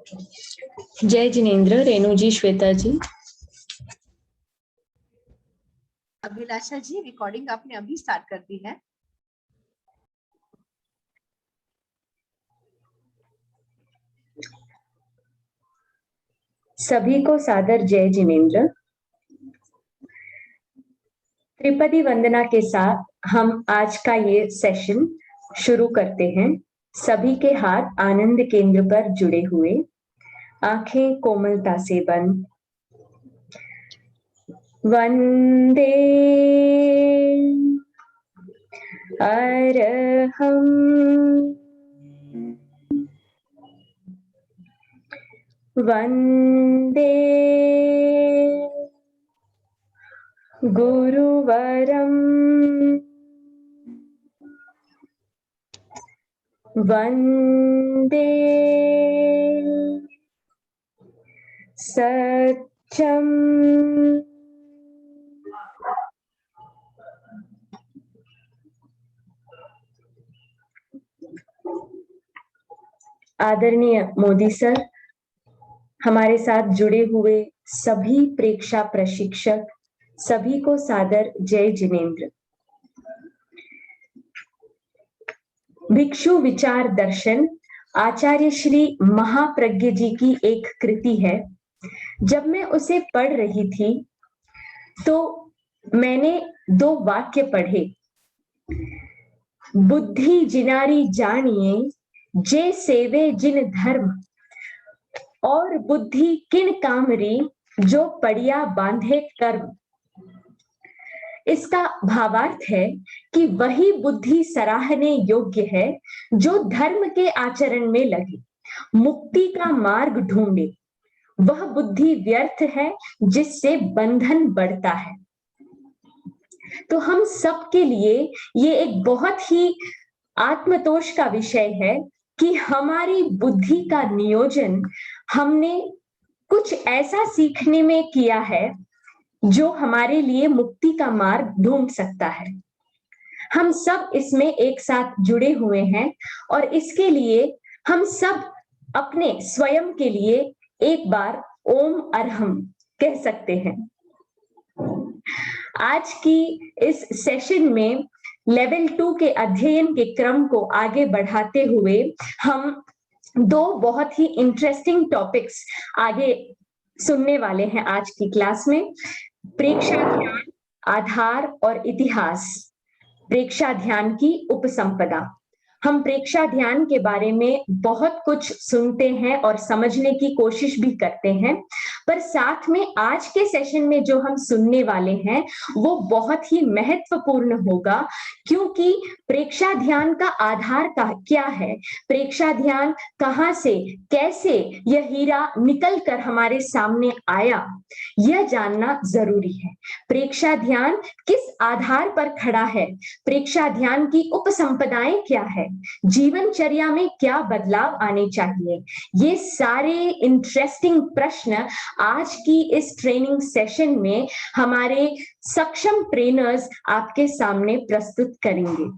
जय जिनेन्द्र, रेणु जी, श्वेता जी। अभिलाषा जी, रिकॉर्डिंग आपने अभी स्टार्ट कर दी है। सभी को सादर जय जिनेन्द्र। त्रिपदी वंदना के साथ हम आज का ये सेशन शुरू करते हैं। सभी के हाथ आनंद केंद्र पर जुड़े हुए, आंखें कोमलता से बंद। वंदे अरहम वंदे गुरुवरम वंदे सत्यम आदरणीय मोदी सर, हमारे साथ जुड़े हुए सभी प्रेक्षा प्रशिक्षक, सभी को सादर जय जिनेन्द्र। भिक्षु विचार दर्शन आचार्य श्री महाप्रज्ञ जी की एक कृति है। जब मैं उसे पढ़ रही थी तो मैंने 2 वाक्य पढ़े। बुद्धि जिनारी जानिए जे सेवे जिन धर्म, और बुद्धि किन कामरी जो पड़िया बांधे कर्म। इसका भावार्थ है कि वही बुद्धि सराहने योग्य है जो धर्म के आचरण में लगे, मुक्ति का मार्ग ढूंढे। वह बुद्धि व्यर्थ है जिससे बंधन बढ़ता है। तो हम सब के लिए ये एक बहुत ही आत्मतोष का विषय है कि हमारी बुद्धि का नियोजन हमने कुछ ऐसा सीखने में किया है जो हमारे लिए मुक्ति का मार्ग ढूंढ सकता है। हम सब इसमें एक साथ जुड़े हुए हैं और इसके लिए हम सब अपने स्वयं के लिए एक बार ओम अरहम कह सकते हैं। आज की इस सेशन में लेवल 2 के अध्ययन के क्रम को आगे बढ़ाते हुए हम 2 बहुत ही इंटरेस्टिंग टॉपिक्स आगे सुनने वाले हैं आज की क्लास में। प्रेक्षा ध्यान, आधार और इतिहास। प्रेक्षा ध्यान की उपसंपदा। हम प्रेक्षा ध्यान के बारे में बहुत कुछ सुनते हैं और समझने की कोशिश भी करते हैं, पर साथ में आज के सेशन में जो हम सुनने वाले हैं वो बहुत ही महत्वपूर्ण होगा, क्योंकि प्रेक्षा ध्यान का आधार क्या है, प्रेक्षा ध्यान कहां से कैसे यह हीरा निकल कर हमारे सामने आया, यह जानना जरूरी है। प्रेक्षा ध्यान किस आधार पर खड़ा है, प्रेक्षा ध्यान की उपसंपदाएं क्या है, जीवनचर्या में क्या बदलाव आने चाहिए, ये सारे इंटरेस्टिंग प्रश्न आज की इस ट्रेनिंग सेशन में हमारे सक्षम ट्रेनर्स आपके सामने प्रस्तुत करेंगे।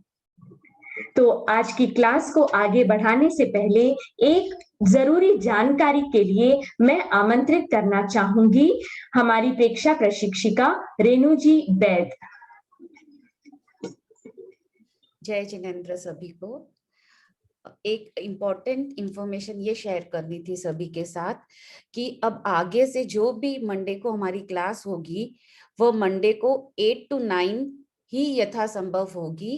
तो आज की क्लास को आगे बढ़ाने से पहले एक जरूरी जानकारी के लिए मैं आमंत्रित करना चाहूंगी हमारी प्रेक्षा प्रशिक्षिका रेणु जी बैद। जय जिनेन्द्र। सभी को एक इम्पोर्टेंट इंफॉर्मेशन ये शेयर करनी थी सभी के साथ कि अब आगे से जो भी मंडे को हमारी क्लास होगी वो मंडे को 8 to 9 ही यथासंभव होगी।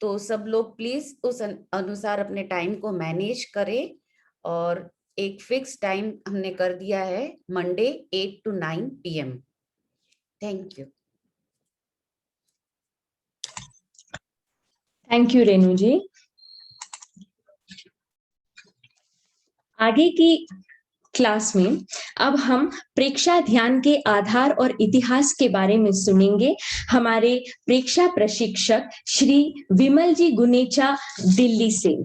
तो सब लोग प्लीज उस अनुसार अपने टाइम को मैनेज करें और एक फिक्स टाइम हमने कर दिया है Monday 8 to 9 PM। Thank you. Thank you Renu ji. आगे की क्लास में अब हम प्रेक्षा ध्यान के आधार और इतिहास के बारे में सुनेंगे। हमारे प्रेक्षा प्रशिक्षक श्री विमल जी गुनेचा दिल्ली से।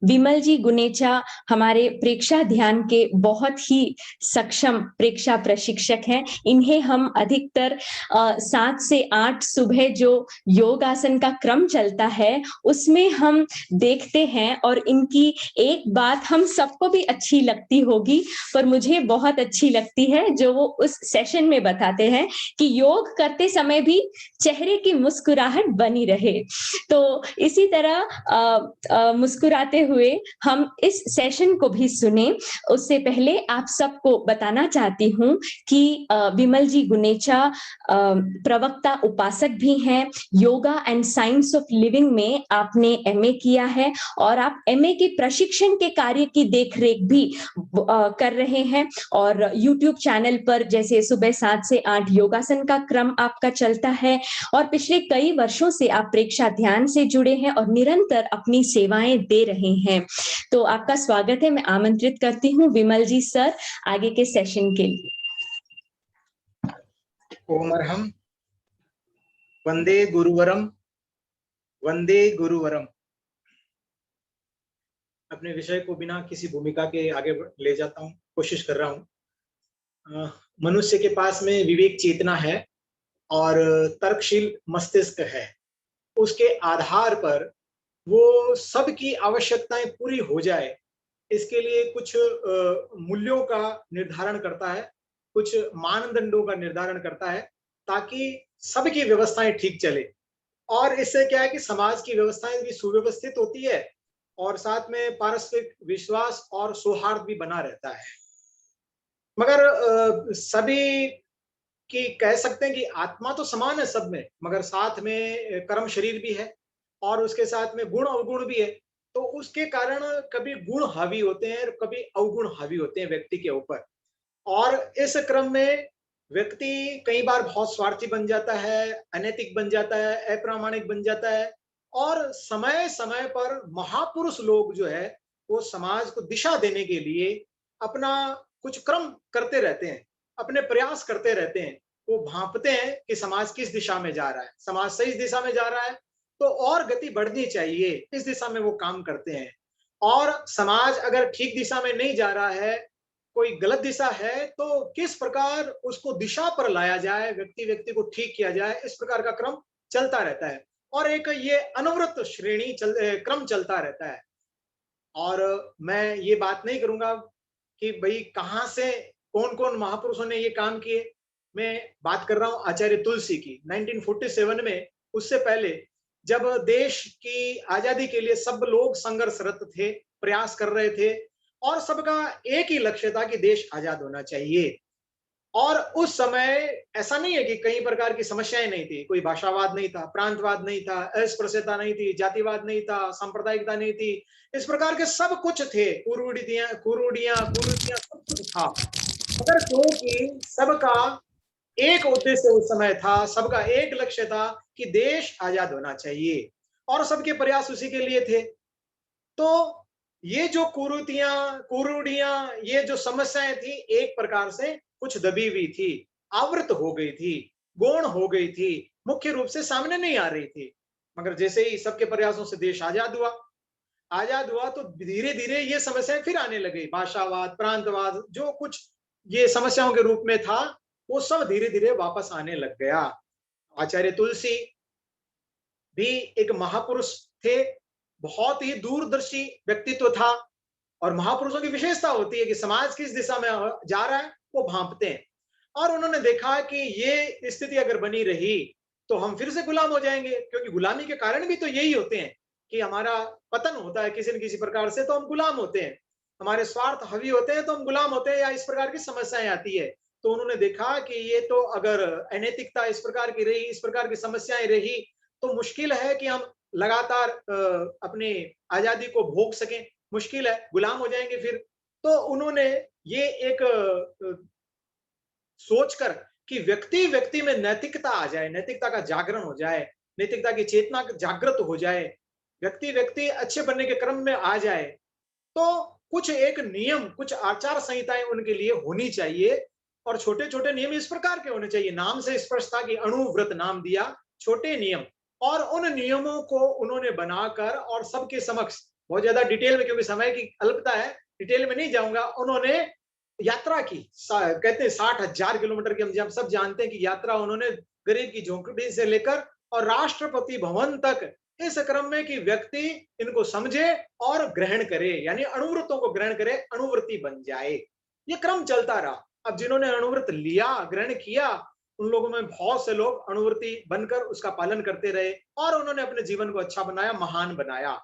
विमल जी गुनेचा हमारे प्रेक्षा ध्यान के बहुत ही सक्षम प्रेक्षा प्रशिक्षक हैं। इन्हें हम अधिकतर 7 से 8 सुबह जो योग आसन का क्रम चलता है उसमें हम देखते हैं, और इनकी एक बात हम सबको भी अच्छी लगती होगी पर मुझे बहुत अच्छी लगती है जो वो उस सेशन में बताते हैं कि योग करते समय भी चेहरे की मुस्कुराहट बनी रहे। तो इसी तरह मुस्कुराते हुए हम इस सेशन को भी सुने। उससे पहले आप सबको बताना चाहती हूँ कि विमल जी गुनेचा प्रवक्ता उपासक भी हैं। Yoga and science of living में आपने एमए किया है और आप एमए के प्रशिक्षण के कार्य की देखरेख भी कर रहे हैं, और यूट्यूब चैनल पर जैसे सुबह 7 से 8 योगासन का क्रम आपका चलता है, और पिछले कई वर्षों से आप प्रेक्षा ध्यान से जुड़े हैं और निरंतर अपनी सेवाएं दे रहे हैं। तो आपका स्वागत है। मैं आमंत्रित करती हूँ विमल जी सर आगे के सेशन के लिए। ओम अर्हम वंदे गुरुवरम, वंदे गुरुवरम। अपने विषय को बिना किसी भूमिका के आगे ले जाता हूँ, कोशिश कर रहा हूँ। मनुष्य के पास में विवेक चेतना है और तर्कशील मस्तिष्क है। उसके आधार पर वो सबकी आवश्यकताएं पूरी हो जाए, इसके लिए कुछ मूल्यों का निर्धारण करता है, कुछ मानदंडों का निर्धारण करता है ताकि सबकी व्यवस्थाएं ठीक चले। और इससे क्या है कि समाज की व्यवस्थाएं भी सुव्यवस्थित होती है और साथ में पारस्परिक विश्वास और सौहार्द भी बना रहता है। मगर सभी की कह सकते हैं कि आत्मा तो समान है सब में, मगर साथ में कर्म शरीर भी है और उसके साथ में गुण अवगुण भी है। तो उसके कारण कभी गुण हावी होते हैं और कभी अवगुण हावी होते हैं व्यक्ति के ऊपर। और इस क्रम में व्यक्ति कई बार बहुत स्वार्थी बन जाता है, अनैतिक बन जाता है, अप्रामाणिक बन जाता है। और समय समय पर महापुरुष लोग जो है वो समाज को दिशा देने के लिए अपना कुछ क्रम करते रहते हैं, अपने प्रयास करते रहते हैं। वो भांपते हैं कि समाज किस दिशा में जा रहा है, समाज सही दिशा में जा रहा है तो और गति बढ़नी चाहिए, इस दिशा में वो काम करते हैं। और समाज अगर ठीक दिशा में नहीं जा रहा है, कोई गलत दिशा है, तो किस प्रकार उसको दिशा पर लाया जाए, व्यक्ति व्यक्ति को ठीक किया जाए, इस प्रकार का क्रम चलता रहता है। और एक ये अनवरत श्रेणी क्रम चलता रहता है। और मैं ये बात नहीं करूंगा कि भाई कहाँ से कौन कौन महापुरुषों ने ये काम किए। मैं बात कर रहा हूं आचार्य तुलसी की। 1947 में, उससे पहले जब देश की आजादी के लिए सब लोग संघर्षरत थे, प्रयास कर रहे थे और सबका एक ही लक्ष्य था कि देश आजाद होना चाहिए। और उस समय ऐसा नहीं है कि कई प्रकार की समस्याएं नहीं थी, कोई भाषावाद नहीं था, प्रांतवाद नहीं था, अस्पृश्यता नहीं थी, जातिवाद नहीं था, सांप्रदायिकता नहीं थी। इस प्रकार के सब कुछ थे, कुरूड़ियां सब कुछ था। मगर क्योंकि सबका एक उद्देश्य उस समय था, सबका एक लक्ष्य था कि देश आजाद होना चाहिए और सबके प्रयास उसी के लिए थे। तो ये जो कुरूड़ियां, ये जो समस्याएं थी, एक प्रकार से कुछ दबी हुई थी, आवृत हो गई थी, गौण हो गई थी, मुख्य रूप से सामने नहीं आ रही थी। मगर जैसे ही सबके प्रयासों से देश आजाद हुआ तो धीरे धीरे ये समस्याएं फिर आने लगी। भाषावाद, प्रांतवाद, जो कुछ ये समस्याओं के रूप में था, वो सब धीरे धीरे वापस आने लग गया। आचार्य तुलसी भी एक महापुरुष थे, बहुत ही दूरदर्शी व्यक्तित्व था। और महापुरुषों की विशेषता होती है कि समाज किस दिशा में जा रहा है वो भांपते हैं। और उन्होंने देखा कि ये स्थिति अगर बनी रही तो हम फिर से गुलाम हो जाएंगे, क्योंकि गुलामी के कारण भी तो यही होते हैं कि हमारा पतन होता है किसी न किसी प्रकार से, तो हम गुलाम होते हैं, हमारे स्वार्थ हावी होते हैं तो हम गुलाम होते हैं, या इस प्रकार की समस्याएं आती है। तो उन्होंने देखा कि ये तो अगर अनैतिकता इस प्रकार की रही, इस प्रकार की समस्याएं रही, तो मुश्किल है कि हम लगातार अपनी आजादी को भोग सकें, मुश्किल है, गुलाम हो जाएंगे फिर। तो उन्होंने ये एक सोचकर कि व्यक्ति व्यक्ति में नैतिकता आ जाए, नैतिकता का जागरण हो जाए, नैतिकता की चेतना जागृत हो जाए, व्यक्ति व्यक्ति अच्छे बनने के क्रम में आ जाए, तो कुछ एक नियम, कुछ आचार संहिताएं उनके लिए होनी चाहिए। और छोटे छोटे नियम इस प्रकार के होने चाहिए, नाम से स्पष्ट था कि अणुव्रत नाम दिया, छोटे नियम। और उन नियमों को उन्होंने बनाकर और सबके समक्ष बहुत ज्यादा डिटेल में, क्योंकि समय की अल्पता है, डिटेल में नहीं जाऊंगा। उन्होंने यात्रा की, कहते हैं 60,000 किलोमीटर की, हम सब जानते हैं कि यात्रा उन्होंने गरीब की झोंपड़ी से लेकर और राष्ट्रपति भवन तक, इस क्रम में कि व्यक्ति इनको समझे और ग्रहण करे, यानी अणुव्रतों को ग्रहण करे, अणुव्रती बन जाए। ये क्रम चलता रहा। अब जिन्होंने अणुव्रत लिया, ग्रहण किया, उन लोगों में बहुत से लोग अणुव्रती बनकर उसका पालन करते रहे और उन्होंने अपने जीवन को अच्छा बनाया, महान बनाया।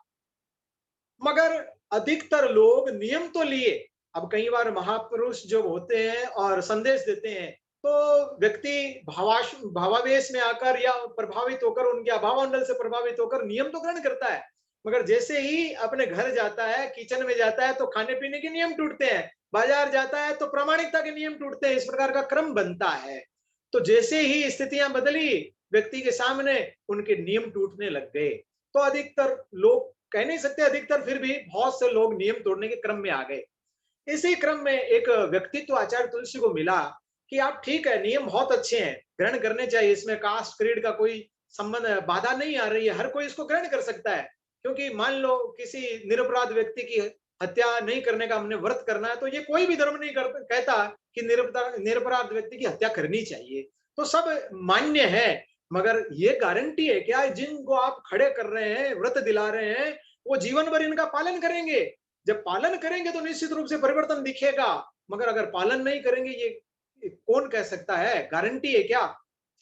मगर अधिकतर लोग नियम तो लिए। अब कई बार महापुरुष जो होते हैं और संदेश देते हैं, तो व्यक्ति भावावेश में आकर या प्रभावित होकर, उनके अभावमंडल से प्रभावित होकर नियम तो ग्रहण करता है, मगर जैसे ही अपने घर जाता है, किचन में जाता है, तो खाने पीने के नियम टूटते हैं, बाजार जाता है तो प्रामाणिकता के नियम टूटते हैं। इस प्रकार का क्रम बनता है। तो जैसे ही स्थितियां बदली व्यक्ति के सामने, उनके नियम टूटने लग गए। तो अधिकतर लोग, कह नहीं सकते अधिकतर, फिर भी बहुत से लोग नियम तोड़ने के क्रम में आ गए। इसी क्रम में एक व्यक्तित्व आचार्य तुलसी को मिला कि आप ठीक है, नियम बहुत अच्छे हैं, ग्रहण करने चाहिए, इसमें कास्ट क्रीड का कोई संबंध, बाधा नहीं आ रही है, हर कोई इसको ग्रहण कर सकता है। क्योंकि मान लो किसी निरपराध व्यक्ति की हत्या नहीं करने का हमने व्रत करना है, तो ये कोई भी धर्म नहीं कहता कि निरपराध व्यक्ति की हत्या करनी चाहिए, तो सब मान्य है। मगर ये गारंटी है क्या, जिनको आप खड़े कर रहे हैं, व्रत दिला रहे हैं, वो जीवन भर इनका पालन करेंगे? जब पालन करेंगे तो निश्चित रूप से परिवर्तन दिखेगा, मगर अगर पालन नहीं करेंगे, ये कौन कह सकता है, गारंटी है क्या?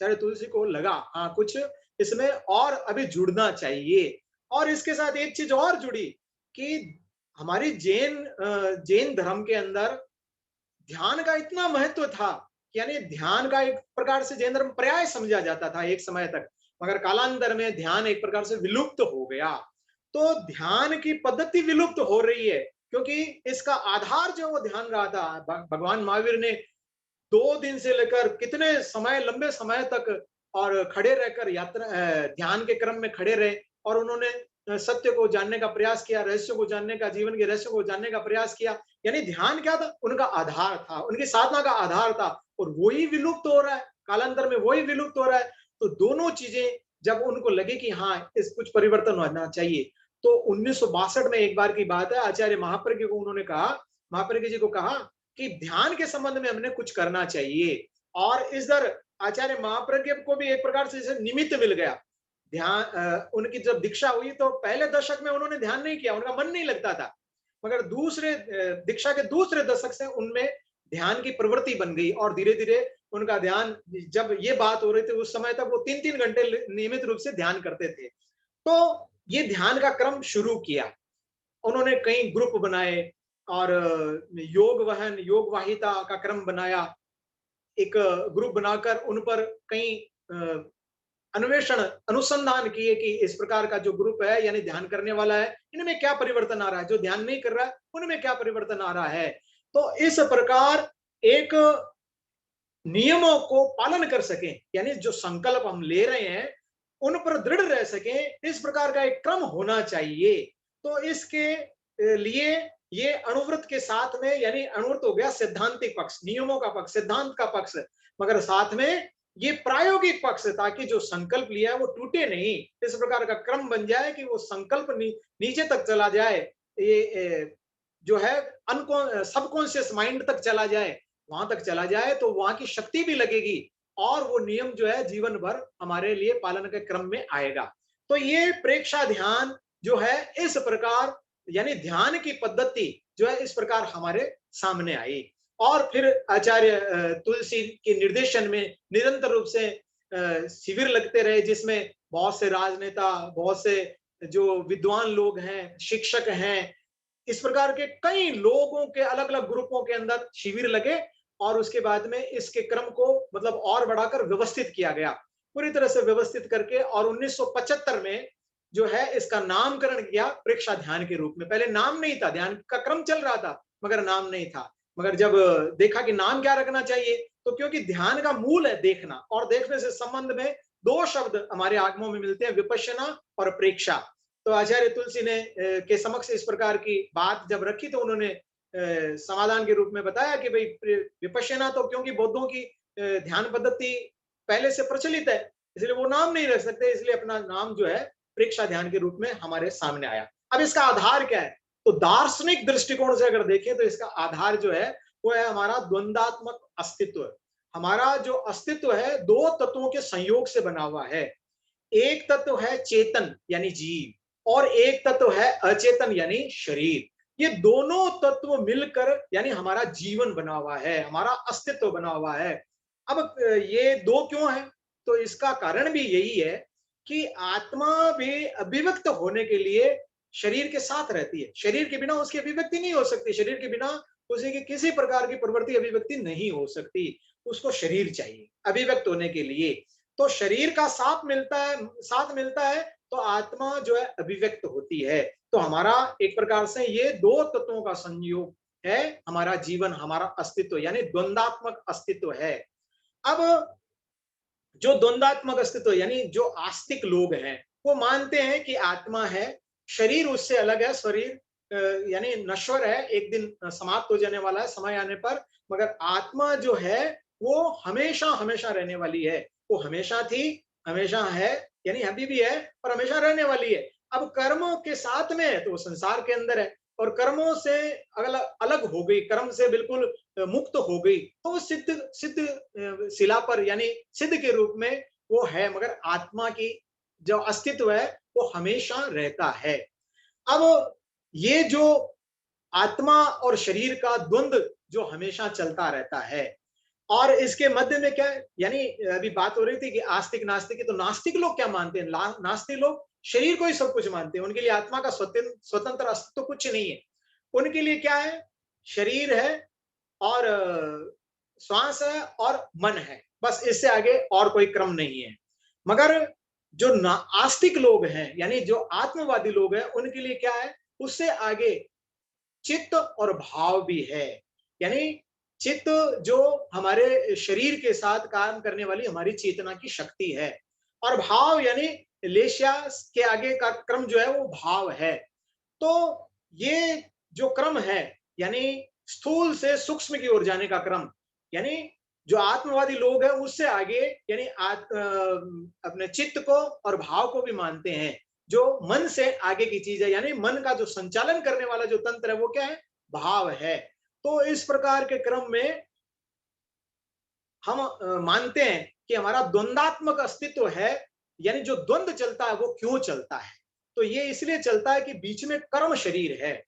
चाहे तुलसी को लगा हाँ कुछ इसमें और अभी जुड़ना चाहिए। और इसके साथ एक चीज और जुड़ी कि हमारी जैन धर्म के अंदर ध्यान का इतना महत्व था, यानी ध्यान का एक प्रकार से जैन धर्म पर्याय समझा जाता था एक समय तक, मगर कालांतर में ध्यान एक प्रकार से विलुप्त हो गया। तो ध्यान की पद्धति विलुप्त हो रही है, क्योंकि इसका आधार जो वो ध्यान रहा था। भगवान महावीर ने 2 दिन से लेकर कितने समय, लंबे समय तक और खड़े रहकर यात्रा ध्यान के क्रम में खड़े रहे, और उन्होंने सत्य को जानने का प्रयास किया, रहस्य को जानने का, जीवन के रहस्य को जानने का प्रयास किया। यानी ध्यान क्या था? उनका आधार था, उनकी साधना का आधार था, और वही विलुप्त हो रहा है, कालांतर में वही विलुप्त हो रहा है। तो दोनों चीजें जब उनको लगे कि हाँ इस कुछ परिवर्तन होना चाहिए, तो 1962 में एक बार की बात है, आचार्य महाप्रज्ञ को उन्होंने कहा, महाप्रज्ञ जी को कहा कि ध्यान के संबंध में हमने कुछ करना चाहिए। और इधर आचार्य महाप्रज्ञ को भी एक प्रकार से निमित्त मिल गया। ध्यान उनकी जब दीक्षा हुई तो पहले दशक में उन्होंने ध्यान नहीं किया, उनका मन नहीं लगता था, मगर दूसरे दीक्षा के दूसरे दशक से उनमें ध्यान की प्रवृत्ति बन गई, और धीरे धीरे उनका ध्यान, जब ये बात हो रही थी उस समय तक वो 3-3 घंटे नियमित रूप से ध्यान करते थे। तो ये ध्यान का क्रम शुरू किया, उन्होंने कई ग्रुप बनाए और योग वहन, योग वाहिता का क्रम बनाया, एक ग्रुप बनाकर उन पर कई अन्वेषण, अनुसंधान किए कि इस प्रकार का जो ग्रुप है, यानी ध्यान करने वाला है, इनमें क्या परिवर्तन आ रहा है, जो ध्यान नहीं कर रहा है उनमें क्या परिवर्तन आ रहा है। तो इस प्रकार एक नियमों को पालन कर सकें, यानी जो संकल्प हम ले रहे हैं उन पर दृढ़ रह सकें, इस प्रकार का एक क्रम होना चाहिए। तो इसके लिए ये अणुव्रत के साथ में, यानी अणुव्रत हो गया सिद्धांतिक पक्ष, नियमों का पक्ष, सिद्धांत का पक्ष, मगर साथ में ये प्रायोगिक पक्ष, ताकि जो संकल्प लिया है वो टूटे नहीं, इस प्रकार का क्रम बन जाए कि वो संकल्प नीचे तक चला जाए, ये जो है सबकॉन्शियस माइंड तक चला जाए, वहां तक चला जाए, तो वहां की शक्ति भी लगेगी और वो नियम जो है जीवन भर हमारे लिए पालन के क्रम में आएगा। तो ये प्रेक्षा ध्यान जो है इस प्रकार, यानी ध्यान की पद्धति जो है इस प्रकार हमारे सामने आई। और फिर आचार्य तुलसी के निर्देशन में निरंतर रूप से शिविर लगते रहे, जिसमें बहुत से राजनेता, बहुत से जो विद्वान लोग हैं, शिक्षक हैं, इस प्रकार के कई लोगों के अलग अलग ग्रुपों के अंदर शिविर लगे, और उसके बाद में इसके क्रम को मतलब और बढ़ाकर व्यवस्थित किया गया, पूरी तरह से व्यवस्थित करके, और 1975 में जो है इसका नामकरण किया प्रेक्षा ध्यान के रूप में। पहले नाम नहीं था, ध्यान का क्रम चल रहा था मगर नाम नहीं था। मगर जब देखा कि नाम क्या रखना चाहिए, तो क्योंकि ध्यान का मूल है देखना, और देखने से संबंध में 2 शब्द हमारे आगमों में मिलते हैं, विपश्यना और प्रेक्षा। तो आचार्य तुलसी ने के समक्ष इस प्रकार की बात जब रखी, तो उन्होंने समाधान के रूप में बताया कि भाई विपश्यना तो क्योंकि बौद्धों की ध्यान पद्धति पहले से प्रचलित है, इसलिए वो नाम नहीं रख सकते, इसलिए अपना नाम जो है प्रेक्षा ध्यान के रूप में हमारे सामने आया। अब इसका आधार क्या है? तो दार्शनिक दृष्टिकोण से अगर देखें तो इसका आधार जो है वो है हमारा द्वंदात्मक अस्तित्व। हमारा जो अस्तित्व है दो तत्वों के संयोग से बना हुआ है। एक तत्व है चेतन यानी जीव और एक तत्व है अचेतन यानी शरीर। ये दोनों तत्व मिलकर यानी हमारा जीवन बना हुआ है, हमारा अस्तित्व बना हुआ है। अब ये दो क्यों है? तो इसका कारण भी यही है कि आत्मा भी अभिव्यक्त होने के लिए शरीर के साथ रहती है। शरीर के बिना उसकी अभिव्यक्ति नहीं हो सकती, शरीर के बिना उसी की किसी प्रकार की प्रवृत्ति अभिव्यक्ति नहीं हो सकती। उसको शरीर चाहिए अभिव्यक्त होने के लिए। तो शरीर का साथ मिलता है तो आत्मा जो है अभिव्यक्त होती है। तो हमारा एक प्रकार से ये दो तत्वों का संयोग है हमारा जीवन, हमारा अस्तित्व, यानी द्वंदात्मक अस्तित्व है। अब जो द्वंदात्मक अस्तित्व यानी जो आस्तिक लोग हैं वो मानते हैं कि आत्मा है, शरीर उससे अलग है, शरीर यानी नश्वर है, एक दिन समाप्त हो जाने वाला है समय आने पर, मगर आत्मा जो है वो हमेशा हमेशा रहने वाली है। वो हमेशा थी, हमेशा है, यानी अभी भी है और हमेशा रहने वाली है। अब कर्मों के साथ में है तो वो संसार के अंदर है, और कर्मों से अलग अलग हो गई, कर्म से बिल्कुल मुक्त हो गई तो वो सिद्ध शिला पर यानी सिद्ध के रूप में वो है, मगर आत्मा की जो अस्तित्व है वो हमेशा रहता है। अब ये जो आत्मा और शरीर का द्वंद्व जो हमेशा चलता रहता है, और इसके मध्य में क्या है, यानी अभी बात हो रही थी कि आस्तिक नास्तिक, तो नास्तिक लोग क्या मानते हैं? नास्तिक लोग शरीर को ही सब कुछ मानते हैं, उनके लिए आत्मा का स्वतंत्र अस्तित्व कुछ नहीं है। उनके लिए क्या है? शरीर है और श्वास है और मन है, बस इससे आगे और कोई क्रम नहीं है। मगर जो आस्तिक लोग हैं यानी जो आत्मवादी लोग हैं उनके लिए क्या है? उससे आगे चित्त और भाव भी है। यानी चित्त जो हमारे शरीर के साथ काम करने वाली हमारी चेतना की शक्ति है, और भाव यानी लेशिया के आगे का क्रम जो है वो भाव है। तो ये जो क्रम है यानी स्थूल से सूक्ष्म की ओर जाने का क्रम, यानी जो आत्मवादी लोग हैं उससे आगे यानी अपने चित्त को और भाव को भी मानते हैं, जो मन से आगे की चीज है, यानी मन का जो संचालन करने वाला जो तंत्र है वो क्या है? भाव है। तो इस प्रकार के क्रम में हम मानते हैं कि हमारा द्वंदात्मक अस्तित्व है, यानी जो द्वंद्व चलता है वो क्यों चलता है? तो ये इसलिए चलता है कि बीच में कर्म शरीर है,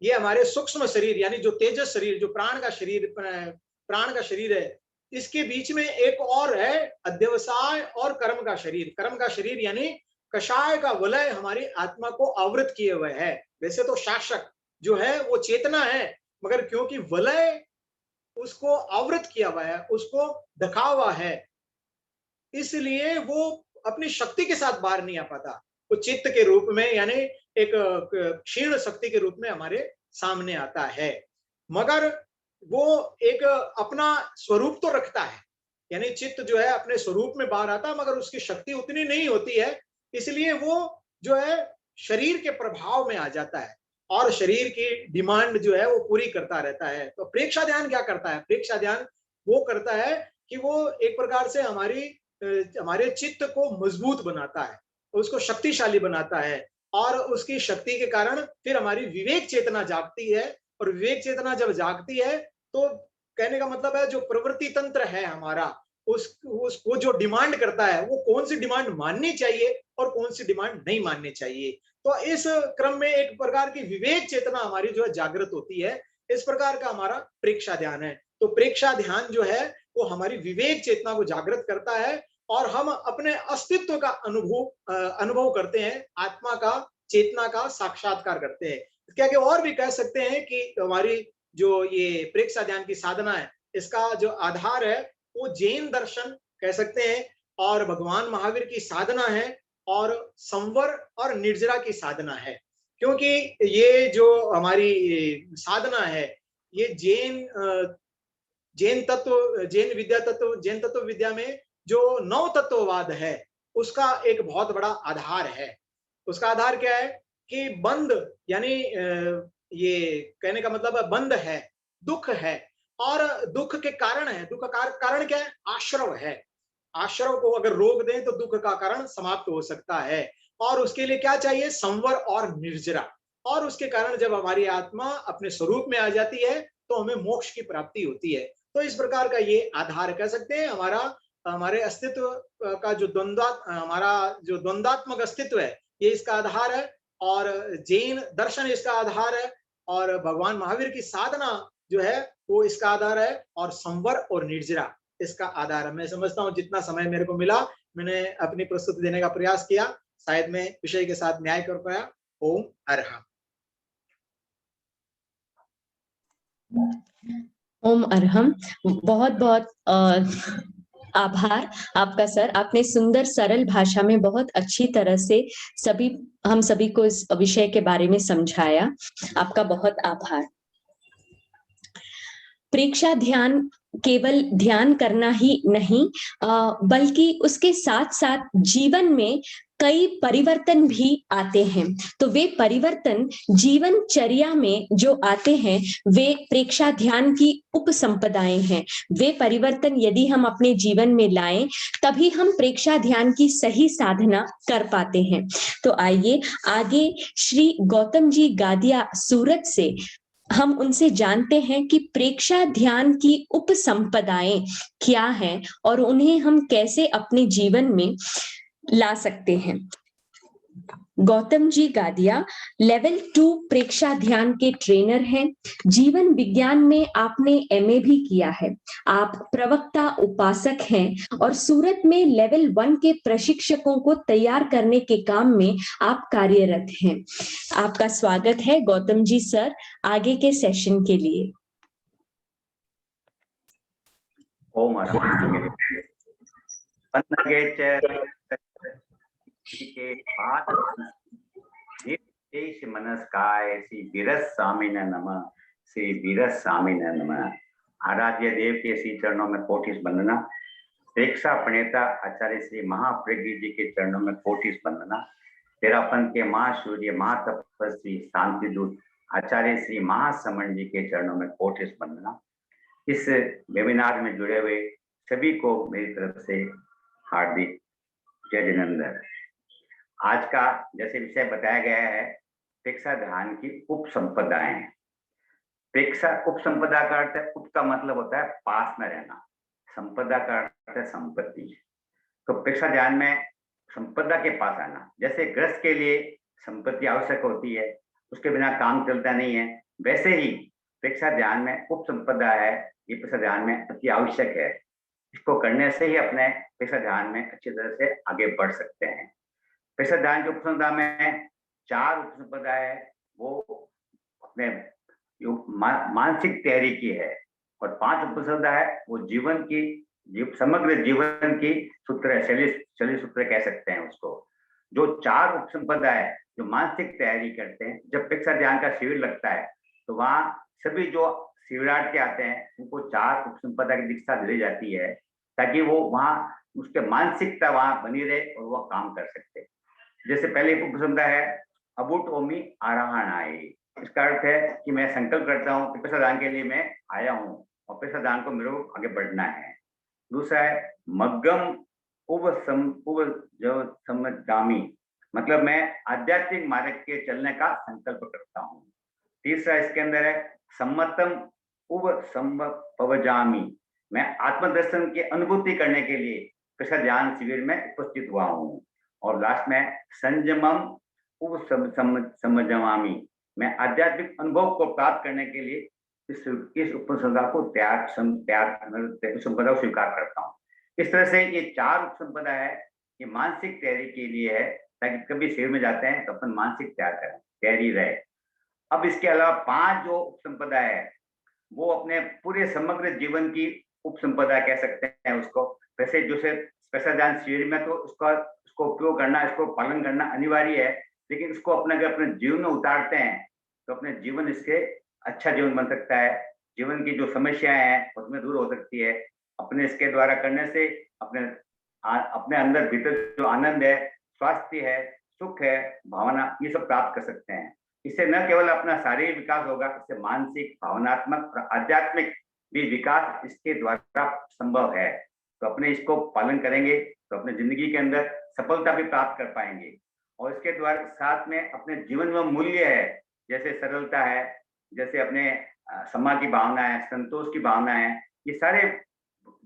ये हमारे सूक्ष्म शरीर यानी जो तेजस शरीर, जो प्राण का शरीर है, इसके बीच में एक और है अध्यवसाय और कर्म का शरीर। कर्म का शरीर यानी कषाय का वलय हमारी आत्मा को आवृत किए हुए है। वैसे तो शासक जो है वो चेतना है, मगर क्योंकि वलय उसको आवृत किया हुआ है, उसको ढका हुआ है, इसलिए वो अपनी शक्ति के साथ बाहर नहीं आ पाता। वो चित्त के रूप में यानी एक क्षीण शक्ति के रूप में हमारे सामने आता है, मगर वो एक अपना स्वरूप तो रखता है, यानी चित्त जो है अपने स्वरूप में बाहर आता है, मगर उसकी शक्ति उतनी नहीं होती है, इसलिए वो जो है शरीर के प्रभाव में आ जाता है और शरीर की डिमांड जो है वो पूरी करता रहता है। तो प्रेक्षा ध्यान क्या करता है? प्रेक्षा ध्यान वो करता है कि वो एक प्रकार से हमारे चित्त को मजबूत बनाता है, उसको शक्तिशाली बनाता है, और उसकी शक्ति के कारण फिर हमारी विवेक चेतना जागती है, और विवेक चेतना जब जागती है तो कहने का मतलब है जो प्रवृत्ति तंत्र है हमारा, उसको जो डिमांड करता है वो कौन सी डिमांड माननी चाहिए और कौन सी डिमांड नहीं माननी चाहिए। तो इस क्रम में एक प्रकार की विवेक चेतना हमारी जो है जागृत होती है। इस प्रकार का हमारा प्रेक्षा ध्यान है। तो प्रेक्षा ध्यान जो है वो हमारी विवेक चेतना को जागृत करता है, और हम अपने अस्तित्व का अनुभव करते हैं, आत्मा का, चेतना का साक्षात्कार करते हैं। क्या कि और भी कह सकते हैं कि हमारी जो ये प्रेक्षा ध्यान की साधना है, इसका जो आधार है वो जैन दर्शन कह सकते हैं, और भगवान महावीर की साधना है, और संवर और निर्जरा की साधना है। क्योंकि ये जो हमारी साधना है ये जैन तत्व विद्या में जो नौ तत्ववाद है उसका एक बहुत बड़ा आधार है। उसका आधार क्या है कि बंध यानी ये कहने का मतलब है बंध है, दुख है, और दुख के कारण है। दुख का कारण क्या है? आश्रव है। आश्रव को अगर रोक दें तो दुख का कारण समाप्त हो सकता है, और उसके लिए क्या चाहिए? संवर और निर्जरा। और उसके कारण जब हमारी आत्मा अपने स्वरूप में आ जाती है तो हमें मोक्ष की प्राप्ति होती है। तो इस प्रकार का ये आधार कह सकते हैं हमारे अस्तित्व का जो हमारा जो द्वंद्वात्मक अस्तित्व है, ये इसका आधार है। और जैन दर्शन इसका आधार है, और भगवान महावीर की साधना जो है वो इसका आधार है, और संवर और निर्जरा इसका आधार है। मैं समझता हूँ जितना समय मेरे को मिला मैंने अपनी प्रस्तुति देने का प्रयास किया, शायद मैं विषय के साथ न्याय कर पाया। ओम अरहम। ओम अरहम। बहुत बहुत आभार आपका सर, आपने सुंदर सरल भाषा में बहुत अच्छी तरह से हम सभी को इस विषय के बारे में समझाया। आपका बहुत आभार। प्रेक्षा ध्यान केवल ध्यान करना ही नहीं, बल्कि उसके साथ साथ जीवन में कई परिवर्तन भी आते हैं। तो वे परिवर्तन जीवनचर्या में जो आते हैं वे प्रेक्षा ध्यान की उपसंपदाएं हैं। वे परिवर्तन यदि हम अपने जीवन में लाएं तभी हम प्रेक्षा ध्यान की सही साधना कर पाते हैं। तो आइए आगे श्री गौतम जी गादिया सूरत से हम उनसे जानते हैं कि प्रेक्षा ध्यान की उपसंपदाएं क्या हैं और उन्हें हम कैसे अपने जीवन में ला सकते हैं। गौतम जी गादिया लेवल 2 प्रेक्षा ध्यान के ट्रेनर हैं। जीवन विज्ञान में आपने एमए भी किया है। आप प्रवक्ता उपासक हैं और सूरत में लेवल 1 के प्रशिक्षकों को तैयार करने के काम में आप कार्यरत हैं। आपका स्वागत है गौतम जी सर आगे के सेशन के लिए। ओम के बाद मनस्काय श्री बीरस स्वामी नमः, श्री बीरस स्वामी नमः। आराध्य देव के श्री चरणों में कोटिस वंदना। प्रेक्षा प्रणेता आचार्य श्री महाप्रज्ञ जी के चरणों में कोटिस वंदना। तेरापन के महासूर्य महातपस्वी शांति दूत आचार्य श्री महासमण जी के चरणों में कोटिस वंदना। इस वेबिनार में जुड़े हुए सभी को मेरी तरफ से हार्दिक जय जिनेंद्र। आज का जैसे विषय बताया गया है प्रेक्षा ध्यान की उपसंपदाएं। प्रेक्षा उपसंपदा का अर्थ है, उप का मतलब होता है पास में रहना, संपदा का अर्थ है संपत्ति। तो प्रेक्षा ध्यान में संपदा के पास आना, जैसे गृहस्थ के लिए संपत्ति आवश्यक होती है, उसके बिना काम चलता नहीं है, वैसे ही प्रेक्षा ध्यान में उपसंपदा है, ये प्रेक्षा ध्यान में अति आवश्यक है। इसको करने से ही अपने प्रेक्षा ध्यान में अच्छी तरह से आगे बढ़ सकते हैं। प्रेक्षा ध्यान की उपसंपदा में 4 उपसंपदा है, वो अपने मानसिक तैयारी की है, और 5 उपसंपदा है वो जीवन की समग्र जीवन की सूत्र है, शैली सूत्र कह सकते हैं उसको। जो 4 उपसंपदा है जो मानसिक तैयारी करते हैं, जब प्रेक्षा ध्यान का शिविर लगता है तो वहाँ सभी जो शिविरार्थी आते हैं उनको 4 उपसंपदा की दीक्षा दी जाती है, ताकि वो वहाँ उसके मानसिकता वहाँ बनी रहे और वो काम कर सकते। जैसे पहले उपसंपदा है अबुट ओमी आराहणाय। इसका अर्थ है कि मैं संकल्प करता हूँ कि प्रेक्षा दान के लिए मैं आया हूँ और प्रेक्षा दान को मेरे को आगे बढ़ना है। दूसरा है मग्गम समगामी, मतलब मैं आध्यात्मिक मार्ग के चलने का संकल्प करता हूँ। तीसरा इसके अंदर है सम्मतम पवजामी, मैं आत्मदर्शन की अनुभूति करने के लिए प्रेक्षा ध्यान शिविर में उपस्थित हुआ हूँ। और लास्ट में संयमम समझामी, मैं आध्यात्मिक अनुभव को प्राप्त करने के लिए इस उपसंपदा को उपसंपदा को स्वीकार करता हूँ। इस तरह से ये 4 उपसंपदा है, ये मानसिक तैयारी के लिए है, ताकि कभी शिविर में जाते हैं तो अपन मानसिक तैयारी रहे। अब इसके अलावा 5 जो उपसंपदा है वो अपने पूरे समग्र जीवन की उपसंपदा कह सकते हैं उसको। वैसे जैसे प्रेक्षा ध्यान शिविर में तो उसको उपयोग करना, इसको पालन करना अनिवार्य है, लेकिन इसको अगर अपने जीवन में उतारते हैं तो अपने जीवन इसके अच्छा जीवन बन सकता है। जीवन की जो समस्याएं हैं उसमें दूर हो सकती है। अपने इसके द्वारा करने से अपने अंदर भीतर जो आनंद है, स्वास्थ्य है, सुख है, भावना, ये सब प्राप्त कर सकते हैं। इससे न केवल अपना शारीरिक विकास होगा, इससे मानसिक, भावनात्मक और आध्यात्मिक भी विकास इसके द्वारा संभव है। तो अपने इसको पालन करेंगे तो अपने जिंदगी के अंदर सफलता भी प्राप्त कर पाएंगे। और इसके द्वारा साथ में अपने जीवन में मूल्य है, जैसे सरलता है, जैसे अपने सम्मान की भावना है, संतोष की भावना है, ये सारे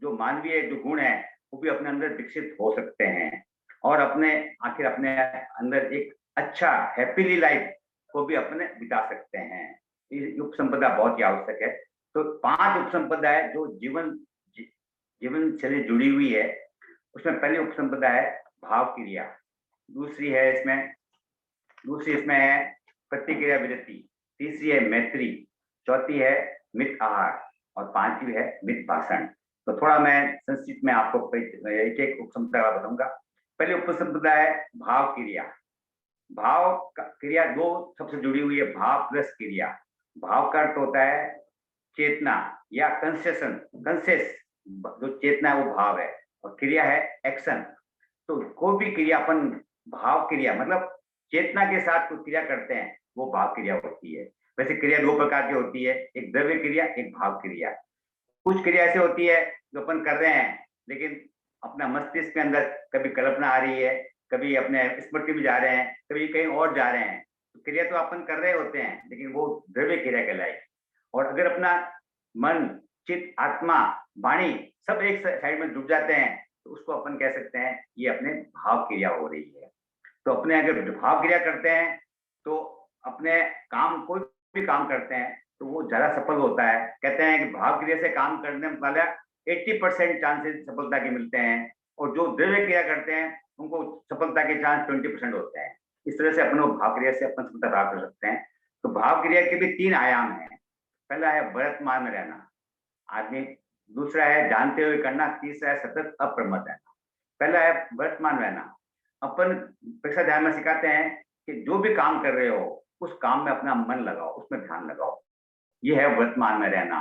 जो मानवीय जो गुण है वो भी अपने अंदर विकसित हो सकते हैं और अपने आखिर अपने अंदर एक अच्छा हैप्पीली लाइफ को भी अपने बिता सकते हैं। ये उपसंपदा बहुत ही आवश्यक है। तो 5 उपसंपदा है जो जीवन से जुड़ी हुई है। उसमें पहली उपसंपदा है भाव क्रिया, दूसरी इसमें है प्रतिक्रिया विरति, तीसरी है मैत्री, चौथी है मित आहार और पांचवी है मित भाषण। तो थोड़ा मैं संक्षिप्त में आपको एक एक उपसंपदा बताऊंगा। पहले उपसंपदा है भाव क्रिया। भाव क्रिया दो सबसे जुड़ी हुई है, भाव प्लस क्रिया। भाव का अर्थ होता है चेतना या कंसेस, जो चेतना है वो भाव है और क्रिया है एक्शन। तो कोई भी क्रिया अपन भाव क्रिया मतलब चेतना के साथ कुछ क्रिया करते हैं वो भाव क्रिया होती है। वैसे क्रिया 2 प्रकार की होती है, एक द्रव्य क्रिया, एक भाव क्रिया। कुछ क्रिया ऐसी होती है जो अपन कर रहे हैं लेकिन अपना मस्तिष्क के अंदर कभी कल्पना आ रही है, कभी अपने स्मृति में जा रहे हैं, कभी कहीं और जा रहे हैं। तो क्रिया तो अपन कर रहे होते हैं लेकिन वो द्रव्य क्रिया कहलाएगी। और अगर अपना मन, चित्त, आत्मा, वाणी सब एक साइड में डूब जाते हैं तो उसको अपन कह सकते हैं ये अपने भाव क्रिया हो रही है। तो अपने अगर भाव क्रिया करते हैं तो अपने काम, कोई भी काम करते हैं तो वो ज्यादा सफल होता है। कहते हैं कि भाव क्रिया से काम करने वाला 80% चांसेस सफलता के मिलते हैं और जो द्रव्य क्रिया करते हैं उनको सफलता के चांस 20% होते हैं। इस तरह से अपन भाव क्रिया से अपन सफलता प्राप्त कर सकते हैं। तो भाव क्रिया के भी 3 आयाम हैं। पहला है वर्तमान में रहना आदमी, दूसरा है जानते हुए करना, तीसरा है सतत अप्रमत्त रहना। पहला है वर्तमान रहना। अपन परीक्षा ध्यान में सिखाते हैं कि जो भी काम कर रहे हो उस काम में अपना मन लगाओ, उसमें ध्यान लगाओ। ये है वर्तमान में रहना।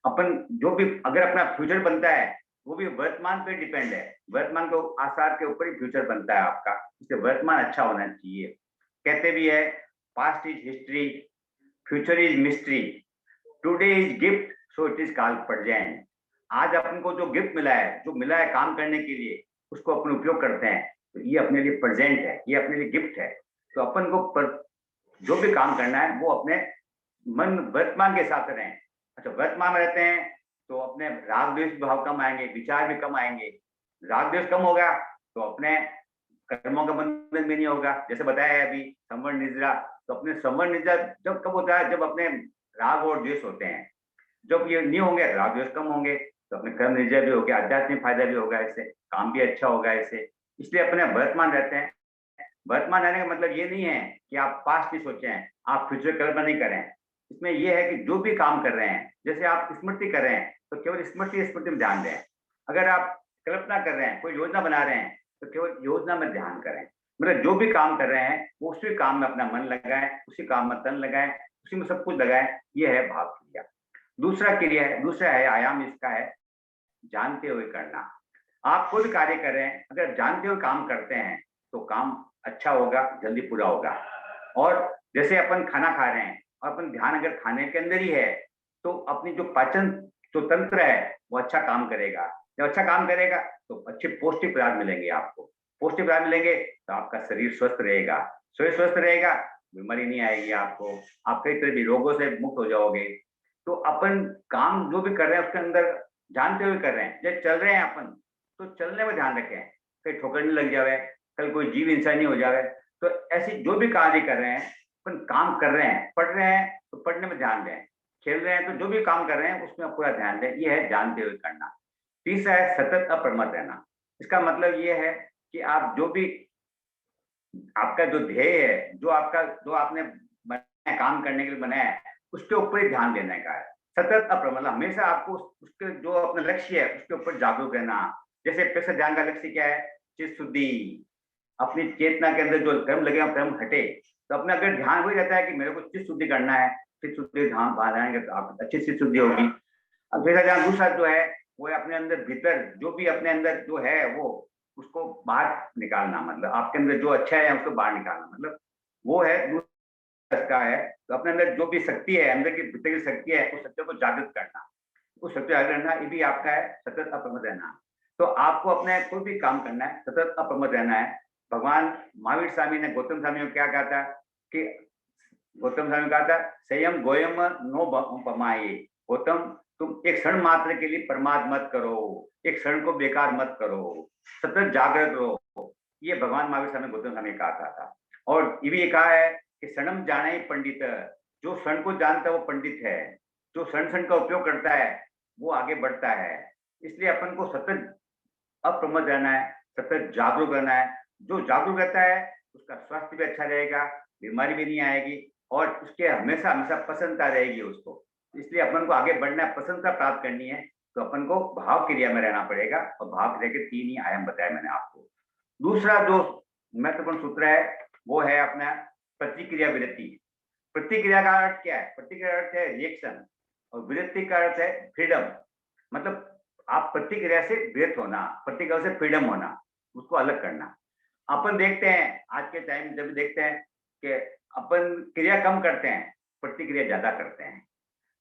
अपन जो भी अगर अपना फ्यूचर बनता है वो भी वर्तमान पे डिपेंड है। वर्तमान के आसार के ऊपर ही फ्यूचर बनता है आपका, इसलिए वर्तमान अच्छा होना चाहिए। कहते भी है past is history, future is mystery, today is gift, so it is called present. आज अपन को जो गिफ्ट मिला है, जो मिला है काम करने के लिए, उसको अपन उपयोग करते हैं तो ये अपने लिए प्रेजेंट है, ये अपने लिए गिफ्ट है। तो अपन को जो भी काम करना है वो अपने मन वर्तमान के साथ रहें। अच्छा, वर्तमान में रहते हैं तो अपने राग द्वेष भाव कम आएंगे, विचार भी कम आएंगे। राग द्वेष कम होगा तो अपने कर्मों का बंधन भी नहीं होगा। जैसे बताया है अभी संवर निद्रा, तो अपने संवर निद्रा जब कब होता है, जब अपने राग और द्वेष होते हैं। जब ये नहीं होंगे, राग द्वेष कम होंगे तो अपने कर्म निद्रा भी होगा, आध्यात्मिक फायदा भी होगा, इससे काम भी अच्छा होगा इससे। इसलिए अपने वर्तमान रहते हैं। वर्तमान रहने का मतलब ये नहीं है कि आप पास्ट नहीं सोचें, आप फ्यूचर कल्पना नहीं करें। इसमें यह है कि जो भी काम कर रहे हैं, जैसे आप स्मृति कर रहे हैं तो केवल स्मृति में ध्यान दें। अगर आप कल्पना कर रहे हैं, कोई योजना बना रहे हैं तो केवल योजना में ध्यान करें। मतलब जो भी काम कर रहे हैं वो उसी काम में अपना मन लगाएं, उसी काम में तन लगाएं, उसी में सब कुछ लगाएं। ये है भाव क्रिया। दूसरा है आयाम, इसका है जानते हुए करना। आप कोई भी कार्य कर रहे हैं, अगर जानते हुए काम करते हैं तो काम अच्छा होगा, जल्दी पूरा होगा। और जैसे अपन खाना खा रहे हैं और अपन ध्यान अगर खाने के अंदर ही है तो अपनी जो पाचन जो तंत्र है वो अच्छा काम करेगा। जब अच्छा काम करेगा तो अच्छे पौष्टिक पदार्थ मिलेंगे आपको। पौष्टिक पदार्थ मिलेंगे तो आपका शरीर स्वस्थ रहेगा। शरीर स्वस्थ रहेगा, बीमारी नहीं आएगी आपको, आप कई तरह के रोगों से मुक्त हो जाओगे। तो अपन काम जो भी कर रहे हैं उसके अंदर जानते हुए कर रहे हैं। जब चल रहे हैं अपन तो चलने में ध्यान रखें, कहीं ठोकर नहीं लग जाए, कल कोई जीव हिंसा नहीं हो जाए। तो ऐसी जो भी कार्य कर रहे हैं, अपन काम कर रहे हैं, पढ़ रहे हैं तो पढ़ने में ध्यान दें, खेल रहे हैं तो जो भी काम कर रहे हैं उसमें पूरा ध्यान दें। ये है जानते हुए करना। तीसरा है सतत अप्रमत्त रहना। इसका मतलब ये है कि आप जो भी आपका जो ध्येय है, जो आपने बनाया, काम करने के लिए बनाया है, उसके ऊपर ही ध्यान देने का है। सतत अप्रमत्त, हमेशा आपको उसके जो अपना लक्ष्य है उसके ऊपर जागरूक रहना। जैसे पैसा ध्यान का लक्ष्य क्या है? चित्त शुद्धि। अपनी चेतना के अंदर जो कर्म लगे कर्म हटे। तो अपना अगर ध्यान वही रहता है कि मेरे को चित्त शुद्धि करना है, चित्त शुद्धि ध्यान बनाएंगे तो आप अच्छी चित्त शुद्धि होगी। अब पैसा ध्यान दूसरा जो है वो है अपने अंदर भीतर जो भी अपने अंदर जो है वो उसको बाहर निकालना। मतलब आपके अंदर जो अच्छा है उसको बाहर निकालना, मतलब वो है दूसरा है। तो अपने अंदर जो भी शक्ति है, अंदर की भीतर की शक्ति है, उस शक्ति को जागृत करना, उस शक्ति जागृत करना, ये भी आपका है सतत अप्रमत्त रहना। तो आपको अपने कोई भी काम करना है, सतत अप्रमत्त रहना है। भगवान महावीर स्वामी ने गौतम स्वामी को क्या कहा था कि गौतम स्वामी कहा था संयम गोयम नो पमाए, गौतम तुम एक क्षण मात्र के लिए प्रमाद मत करो, एक क्षण को बेकार मत करो, सतत जागृत रहो। ये भगवान महावीर स्वामी गौतम स्वामी ने कहा था। और ये भी कहा है कि क्षणम जाने पंडित, जो क्षण को जानता है वो पंडित है, जो क्षण का उपयोग करता है वो आगे बढ़ता है। इसलिए अपन को सतत अप्रमत्त रहना है, सतत जागरूक रहना है। जो जागरूक रहता है उसका स्वास्थ्य भी अच्छा रहेगा, बीमारी भी नहीं आएगी और उसके हमेशा हमेशा प्रसन्नता रहेगी उसको। इसलिए अपन को आगे बढ़ना है, प्रसन्नता प्राप्त करनी है तो अपन को भाव क्रिया में रहना पड़ेगा। और भाव क्रिया के 3 ही आयाम बताए मैंने आपको। दूसरा जो महत्वपूर्ण सूत्र है वो है अपना प्रतिक्रिया वृत्ति। प्रतिक्रिया का अर्थ क्या है? प्रतिक्रिया का अर्थ है रिएक्शन और वृत्ति का अर्थ है फ्रीडम। मतलब आप प्रतिक्रिया से विरत होना, प्रतिक्रिया से फ्रीडम होना, उसको अलग करना। अपन देखते हैं आज के टाइम जब देखते हैं कि अपन क्रिया कम करते हैं, प्रतिक्रिया ज्यादा करते हैं।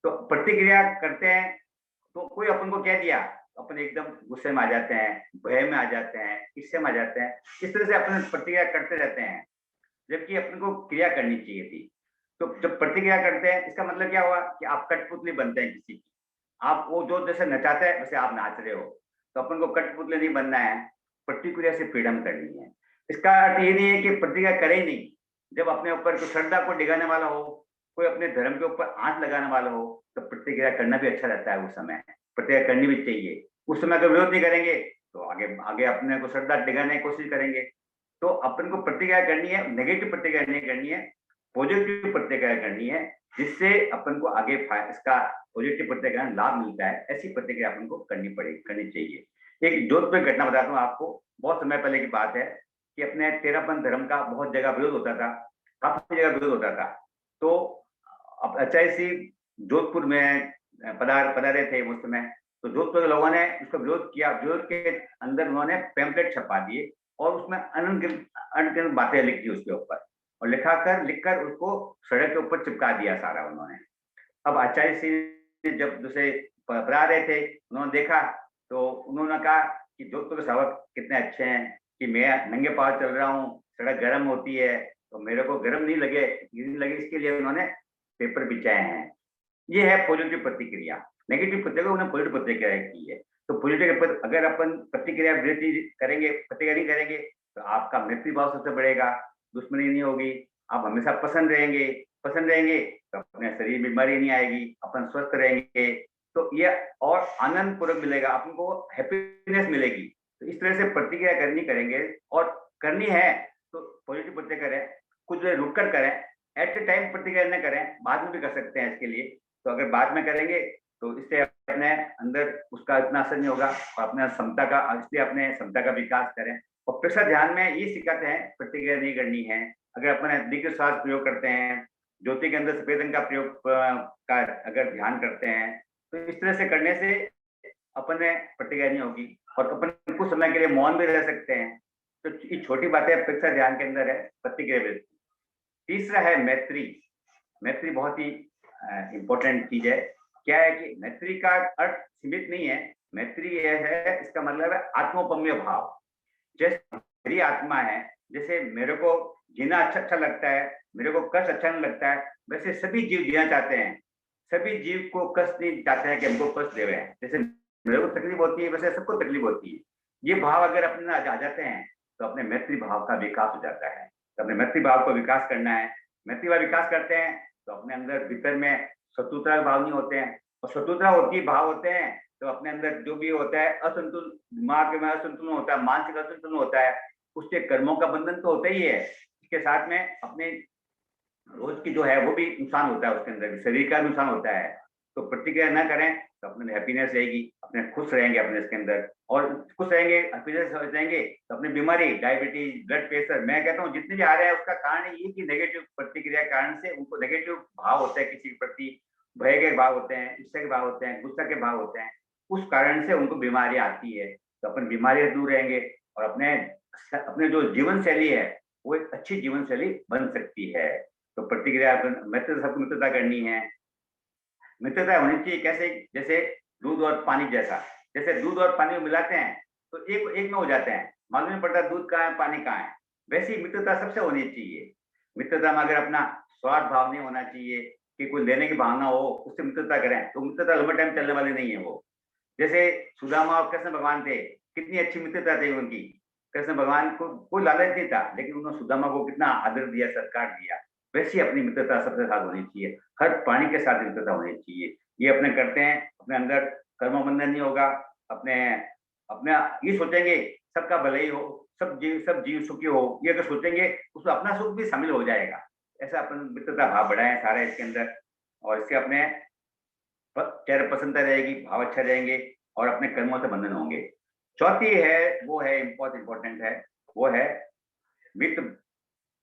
तो प्रतिक्रिया करते हैं तो कोई अपन को कह दिया, अपन एकदम गुस्से में आ जाते हैं, भय में आ जाते हैं, इससे में आ जाते हैं। इस तरह से अपन प्रतिक्रिया करते रहते हैं, जबकि अपन को क्रिया करनी चाहिए थी। तो जब प्रतिक्रिया करते हैं इसका मतलब क्या हुआ कि आप कठपुतली बनते हैं किसी की। आप वो जो जैसे नचाते हैं वैसे आप नाच रहे हो, तो अपन को कठपुतली नहीं बनना है, प्रतिक्रिया से फ्रीडम करनी है। इसका अर्थ ये नहीं है कि प्रतिक्रिया करे ही नहीं। जब अपने ऊपर कोई श्रद्धा को डिगाने वाला हो, कोई अपने धर्म के ऊपर आंच लगाने वाला हो, तो प्रतिक्रिया करना भी अच्छा रहता है। उस समय प्रतिक्रिया करनी भी चाहिए। उस समय अगर विरोध नहीं करेंगे तो आगे आगे अपने को श्रद्धा डिगाने की कोशिश करेंगे। तो अपन को प्रतिक्रिया करनी है, नेगेटिव प्रतिक्रिया नहीं करनी है, पॉजिटिव प्रतिक्रिया करनी है, जिससे अपन को आगे इसका पॉजिटिव प्रतिक्रिया लाभ मिलता है। ऐसी प्रतिक्रिया अपन को करनी चाहिए। एक जोधपुर घटना बताता हूँ आपको। बहुत समय पहले की बात है कि अपने तेरापंथ धर्म का बहुत जगह विरोध होता था, काफी जगह विरोध होता था। तो आचार्य श्री जोधपुर में पधारे थे उस समय। तो जोधपुर के लोगों ने उसका विरोध किया। विरोध के अंदर उन्होंने पैम्पलेट छपा दिए और उसमें अनगिनत बातें लिख दी उसके ऊपर, और लिखकर उसको सड़क के ऊपर चिपका दिया सारा उन्होंने। अब आचार्य श्री जब दूसरे पढ़ा रहे थे, उन्होंने देखा तो उन्होंने कहा कि जोधपुर के सेवक कितने अच्छे हैं कि मैं नंगे पाँव चल रहा हूँ, सड़क गर्म होती है तो मेरे को गर्म नहीं लगे, इसके लिए उन्होंने पेपर बिछाए हैं। ये है पॉजिटिव प्रतिक्रिया। नेगेटिव प्रतिक्रिया उन्होंने पॉजिटिव प्रतिक्रिया की है। तो पॉजिटिव अगर अपन प्रतिक्रिया करेंगे, प्रतिक्रिया नहीं करेंगे तो आपका मैत्री भाव सबसे बढ़ेगा, दुश्मनी नहीं होगी, आप हमेशा पसंद रहेंगे तो अपने शरीर में बीमारी नहीं आएगी, अपन स्वस्थ रहेंगे। तो ये और आनंद पूर्वक मिलेगा, अपन को हैप्पीनेस मिलेगी। तो इस तरह से प्रतिक्रिया करेंगे और करनी है तो पॉजिटिव प्रतिक्रिया करें, कुछ रुक कर करें, एट द टाइम प्रतिक्रिया न करें, बाद में भी कर सकते हैं इसके लिए। तो अगर बाद में करेंगे तो इससे अपने अंदर उसका इतना असर नहीं होगा और अपने क्षमता का, इसलिए अपने क्षमता का विकास करें। और प्रेक्षक ध्यान में ये सिखाते हैं प्रतिक्रिया नहीं करनी है। अगर अपन दीर्घ श्वास प्रयोग करते हैं, ज्योति के अंदर सफेद रंग का प्रयोग का अगर ध्यान करते हैं, तो इस तरह से करने से अपन में प्रतिक्रिया नहीं होगी और अपन कुछ समय के लिए मौन भी रह सकते हैं। तो ये छोटी बातें प्रेक्षक ध्यान के अंदर है, प्रतिक्रिया वृत्ति। तीसरा है मैत्री। मैत्री बहुत ही इंपॉर्टेंट चीज है। क्या है कि मैत्री का अर्थ सीमित नहीं है। मैत्री यह है, इसका मतलब है आत्मोपम्य भाव। जैसे मेरी आत्मा है, जैसे मेरे को जीना अच्छा लगता है, मेरे को कष्ट अच्छा नहीं लगता है, वैसे सभी जीव जीना चाहते हैं। सभी जीव को कष्ट नहीं चाहते हैं कि हमको कष्ट दे रहे हैं। जैसे मेरे को तकलीफ होती है वैसे सबको तकलीफ होती है। ये भाव अगर अपने आ जाते हैं तो अपने मैत्री भाव का विकास हो जाता है। तो अपने मैत्री भाव को विकास करना है। मैत्री भाव विकास करते हैं तो अपने अंदर भीतर में शत्रुता के भाव नहीं होते हैं, और शत्रुता होती भाव होते हैं तो अपने अंदर जो भी होता है असंतुलन, दिमाग में असंतुलन होता है, मानसिक असंतुलन होता है, उसके कर्मों का बंधन तो होता ही है। इसके साथ में अपने रोज की जो है वो भी नुकसान होता है, उसके अंदर शरीर का नुकसान होता है। तो प्रतिक्रिया न करें तो अपने हैप्पीनेस रहेगी, अपने खुश रहेंगे अपने इसके अंदर, और खुश रहेंगे, हैप्पीनेस रहेंगे तो अपनी बीमारी, डायबिटीज, ब्लड प्रेशर, मैं कहता हूँ जितने भी आ रहे हैं उसका कारण ये कि नेगेटिव प्रतिक्रिया कारण से उनको नेगेटिव भाव होते हैं, किसी के प्रति भय के भाव होते हैं, ईर्ष्या के भाव होते हैं, गुस्सा के भाव होते हैं, उस कारण से उनको बीमारी आती है। तो अपन बीमारी से दूर रहेंगे और अपने जो जीवन शैली है वो एक अच्छी जीवन शैली बन सकती है। तो प्रतिक्रिया मित्रता, सबको मित्रता करनी है। मित्रता होनी चाहिए कैसे? जैसे दूध और पानी जैसा। जैसे दूध और पानी में मिलाते हैं तो एक में हो जाते हैं, मालूम नहीं पड़ता दूध कहाँ है पानी कहाँ है। वैसी मित्रता सबसे होनी चाहिए। मित्रता में अगर अपना स्वार्थ भाव नहीं होना चाहिए कि कोई लेने की भावना हो, उससे मित्रता करें, तो मित्रता लंबा टाइम चलने वाली नहीं है वो। जैसे सुदामा और कृष्ण भगवान थे, कितनी अच्छी मित्रता थी उनकी। कृष्ण भगवान को कोई लालच नहीं था, लेकिन उन्होंने सुदामा को कितना आदर दिया, सत्कार दिया। वैसी अपनी मित्रता सबके साथ होनी चाहिए, हर प्राणी के साथ मित्रता होनी चाहिए। ये अपने करते हैं, अपने अंदर कर्मबंधन नहीं होगा, अपने अपने ये सोचेंगे सबका भले ही हो, सब जीव सुखी हो, ये अगर सोचेंगे उसमें अपना सुख भी शामिल हो जाएगा। ऐसा अपन मित्रता भाव बढ़ाएं सारे इसके अंदर, और इससे अपने चेहरे प्रसन्नता रहेगी, भाव अच्छा रहेंगे और अपने कर्मों से बंधन होंगे। चौथी है, वो है इम्पोर्टेंट है, वो है मित्र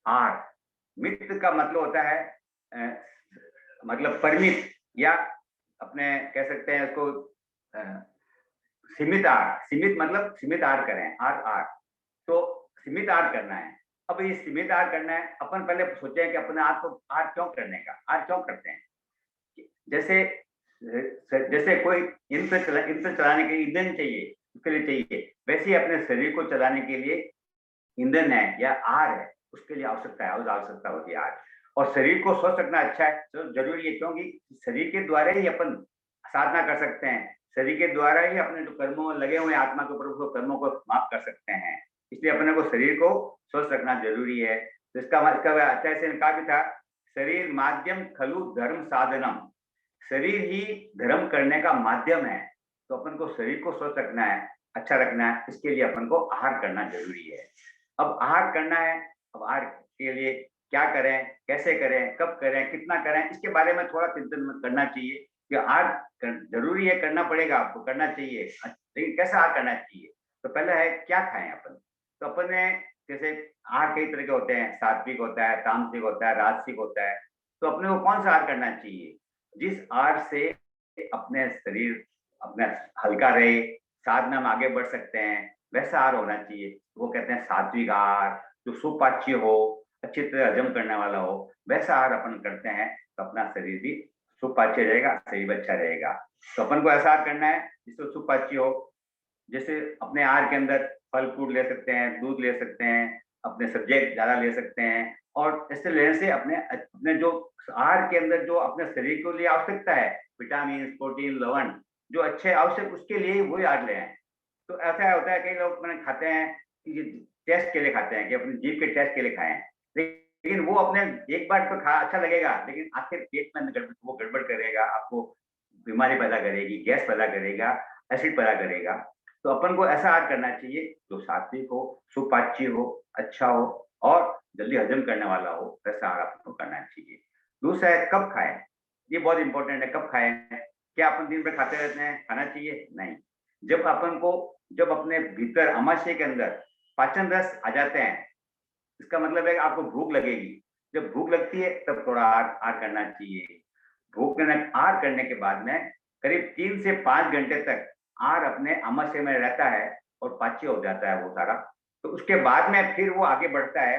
आर। मित्र का मतलब होता है मतलब परिमित, या अपने कह सकते हैं उसको सीमित आर। सीमित मतलब सीमित आर करें, आर तो सीमित आर करना है। अब ये सीमित आर करना है, अपन पहले सोचे हैं कि अपने आप को आर क्यों करने का, आर क्यों करते हैं। जैसे कोई यंत्र चलाने के लिए ईंधन चाहिए, उसके लिए चाहिए, वैसे ही अपने शरीर को चलाने के लिए ईंधन है या आर है, उसके लिए आवश्यकता होती है आर। और शरीर को स्वस्थ रखना अच्छा है, तो जरूरी है, क्योंकि शरीर के द्वारा ही अपन साधना कर सकते हैं, शरीर के द्वारा ही अपने जो कर्मों में लगे हुए आत्मा के ऊपर कर्मों को समाप्त कर सकते हैं। इसलिए अपने को शरीर को स्वस्थ रखना जरूरी है। तो इसका अच्छा से कहा भी था, शरीर माध्यम खलु धर्म साधनम। शरीर ही धर्म करने का माध्यम है। तो अपन को शरीर को स्वस्थ रखना है, अच्छा रखना है, इसके लिए अपन को आहार करना जरूरी है। अब आहार करना है, अब आहार के लिए क्या करें, कैसे करें, कब करें, कितना करें, इसके बारे में थोड़ा चिंतन करना चाहिए कि आहार जरूरी है, करना पड़ेगा, आपको करना चाहिए, लेकिन कैसा आहार करना चाहिए। तो पहले है क्या खाएं अपन। तो अपन ने जैसे आहार कई तरह के होते हैं, सात्विक होता है, तामसिक होता है, राजसिक होता है। तो अपने को कौन सा आहार करना चाहिए, जिस आहार से अपने शरीर अपना हल्का रहे, साधना में आगे बढ़ सकते हैं, वैसा आहार होना चाहिए। वो कहते हैं सात्विक आहार, जो सुपाच्य हो, अच्छी तरह हजम करने वाला हो, वैसा आहार अपन करते हैं तो अपना शरीर भी सुपाच्य रहेगा, शरीर भी अच्छा रहेगा। तो अपन को ऐसा आहार करना है जिससे सुपाच्य हो। जैसे अपने आहार के अंदर फल फ्रूट ले सकते हैं, दूध ले सकते हैं, अपने सब्जी ज्यादा ले सकते हैं, और ऐसे लेने से अपने जो आहार के अंदर जो अपने शरीर के लिए आवश्यकता है, विटामिन, प्रोटीन, लवण जो अच्छे आवश्यक, उसके लिए वही आहार ले हैं। तो ऐसा होता है कई लोग मैंने खाते हैं कि टेस्ट के लिए खाते हैं, कि अपनी जीभ के टेस्ट के लिए खाएं, लेकिन वो अपने एक बार तो खा अच्छा लगेगा, लेकिन आखिर पेट में वो गड़बड़ करेगा, आपको बीमारी पैदा करेगी, गैस पैदा करेगा, एसिड पैदा करेगा। तो अपन को ऐसा आहार करना चाहिए जो सात्विक हो, सुपाच्य हो, अच्छा हो और जल्दी हजम करने वाला हो, वैसा आहार अपन को करना चाहिए। दूसरा है कब खाएं, ये बहुत इंपॉर्टेंट है। कब खाएं, क्या अपन दिन भर खाते रहते हैं, खाना चाहिए? नहीं। जब अपने भीतर आमाशय के अंदर पाचन रस आ जाते हैं, इसका मतलब है कि आपको भूख लगेगी। जब भूख लगती है तब थोड़ा आहार करना चाहिए। आहार करने के बाद में करीब 3 से 5 घंटे तक आहार अपने आमाशय में रहता है और पाच्य हो जाता है वो सारा। तो उसके बाद में फिर वो आगे बढ़ता है,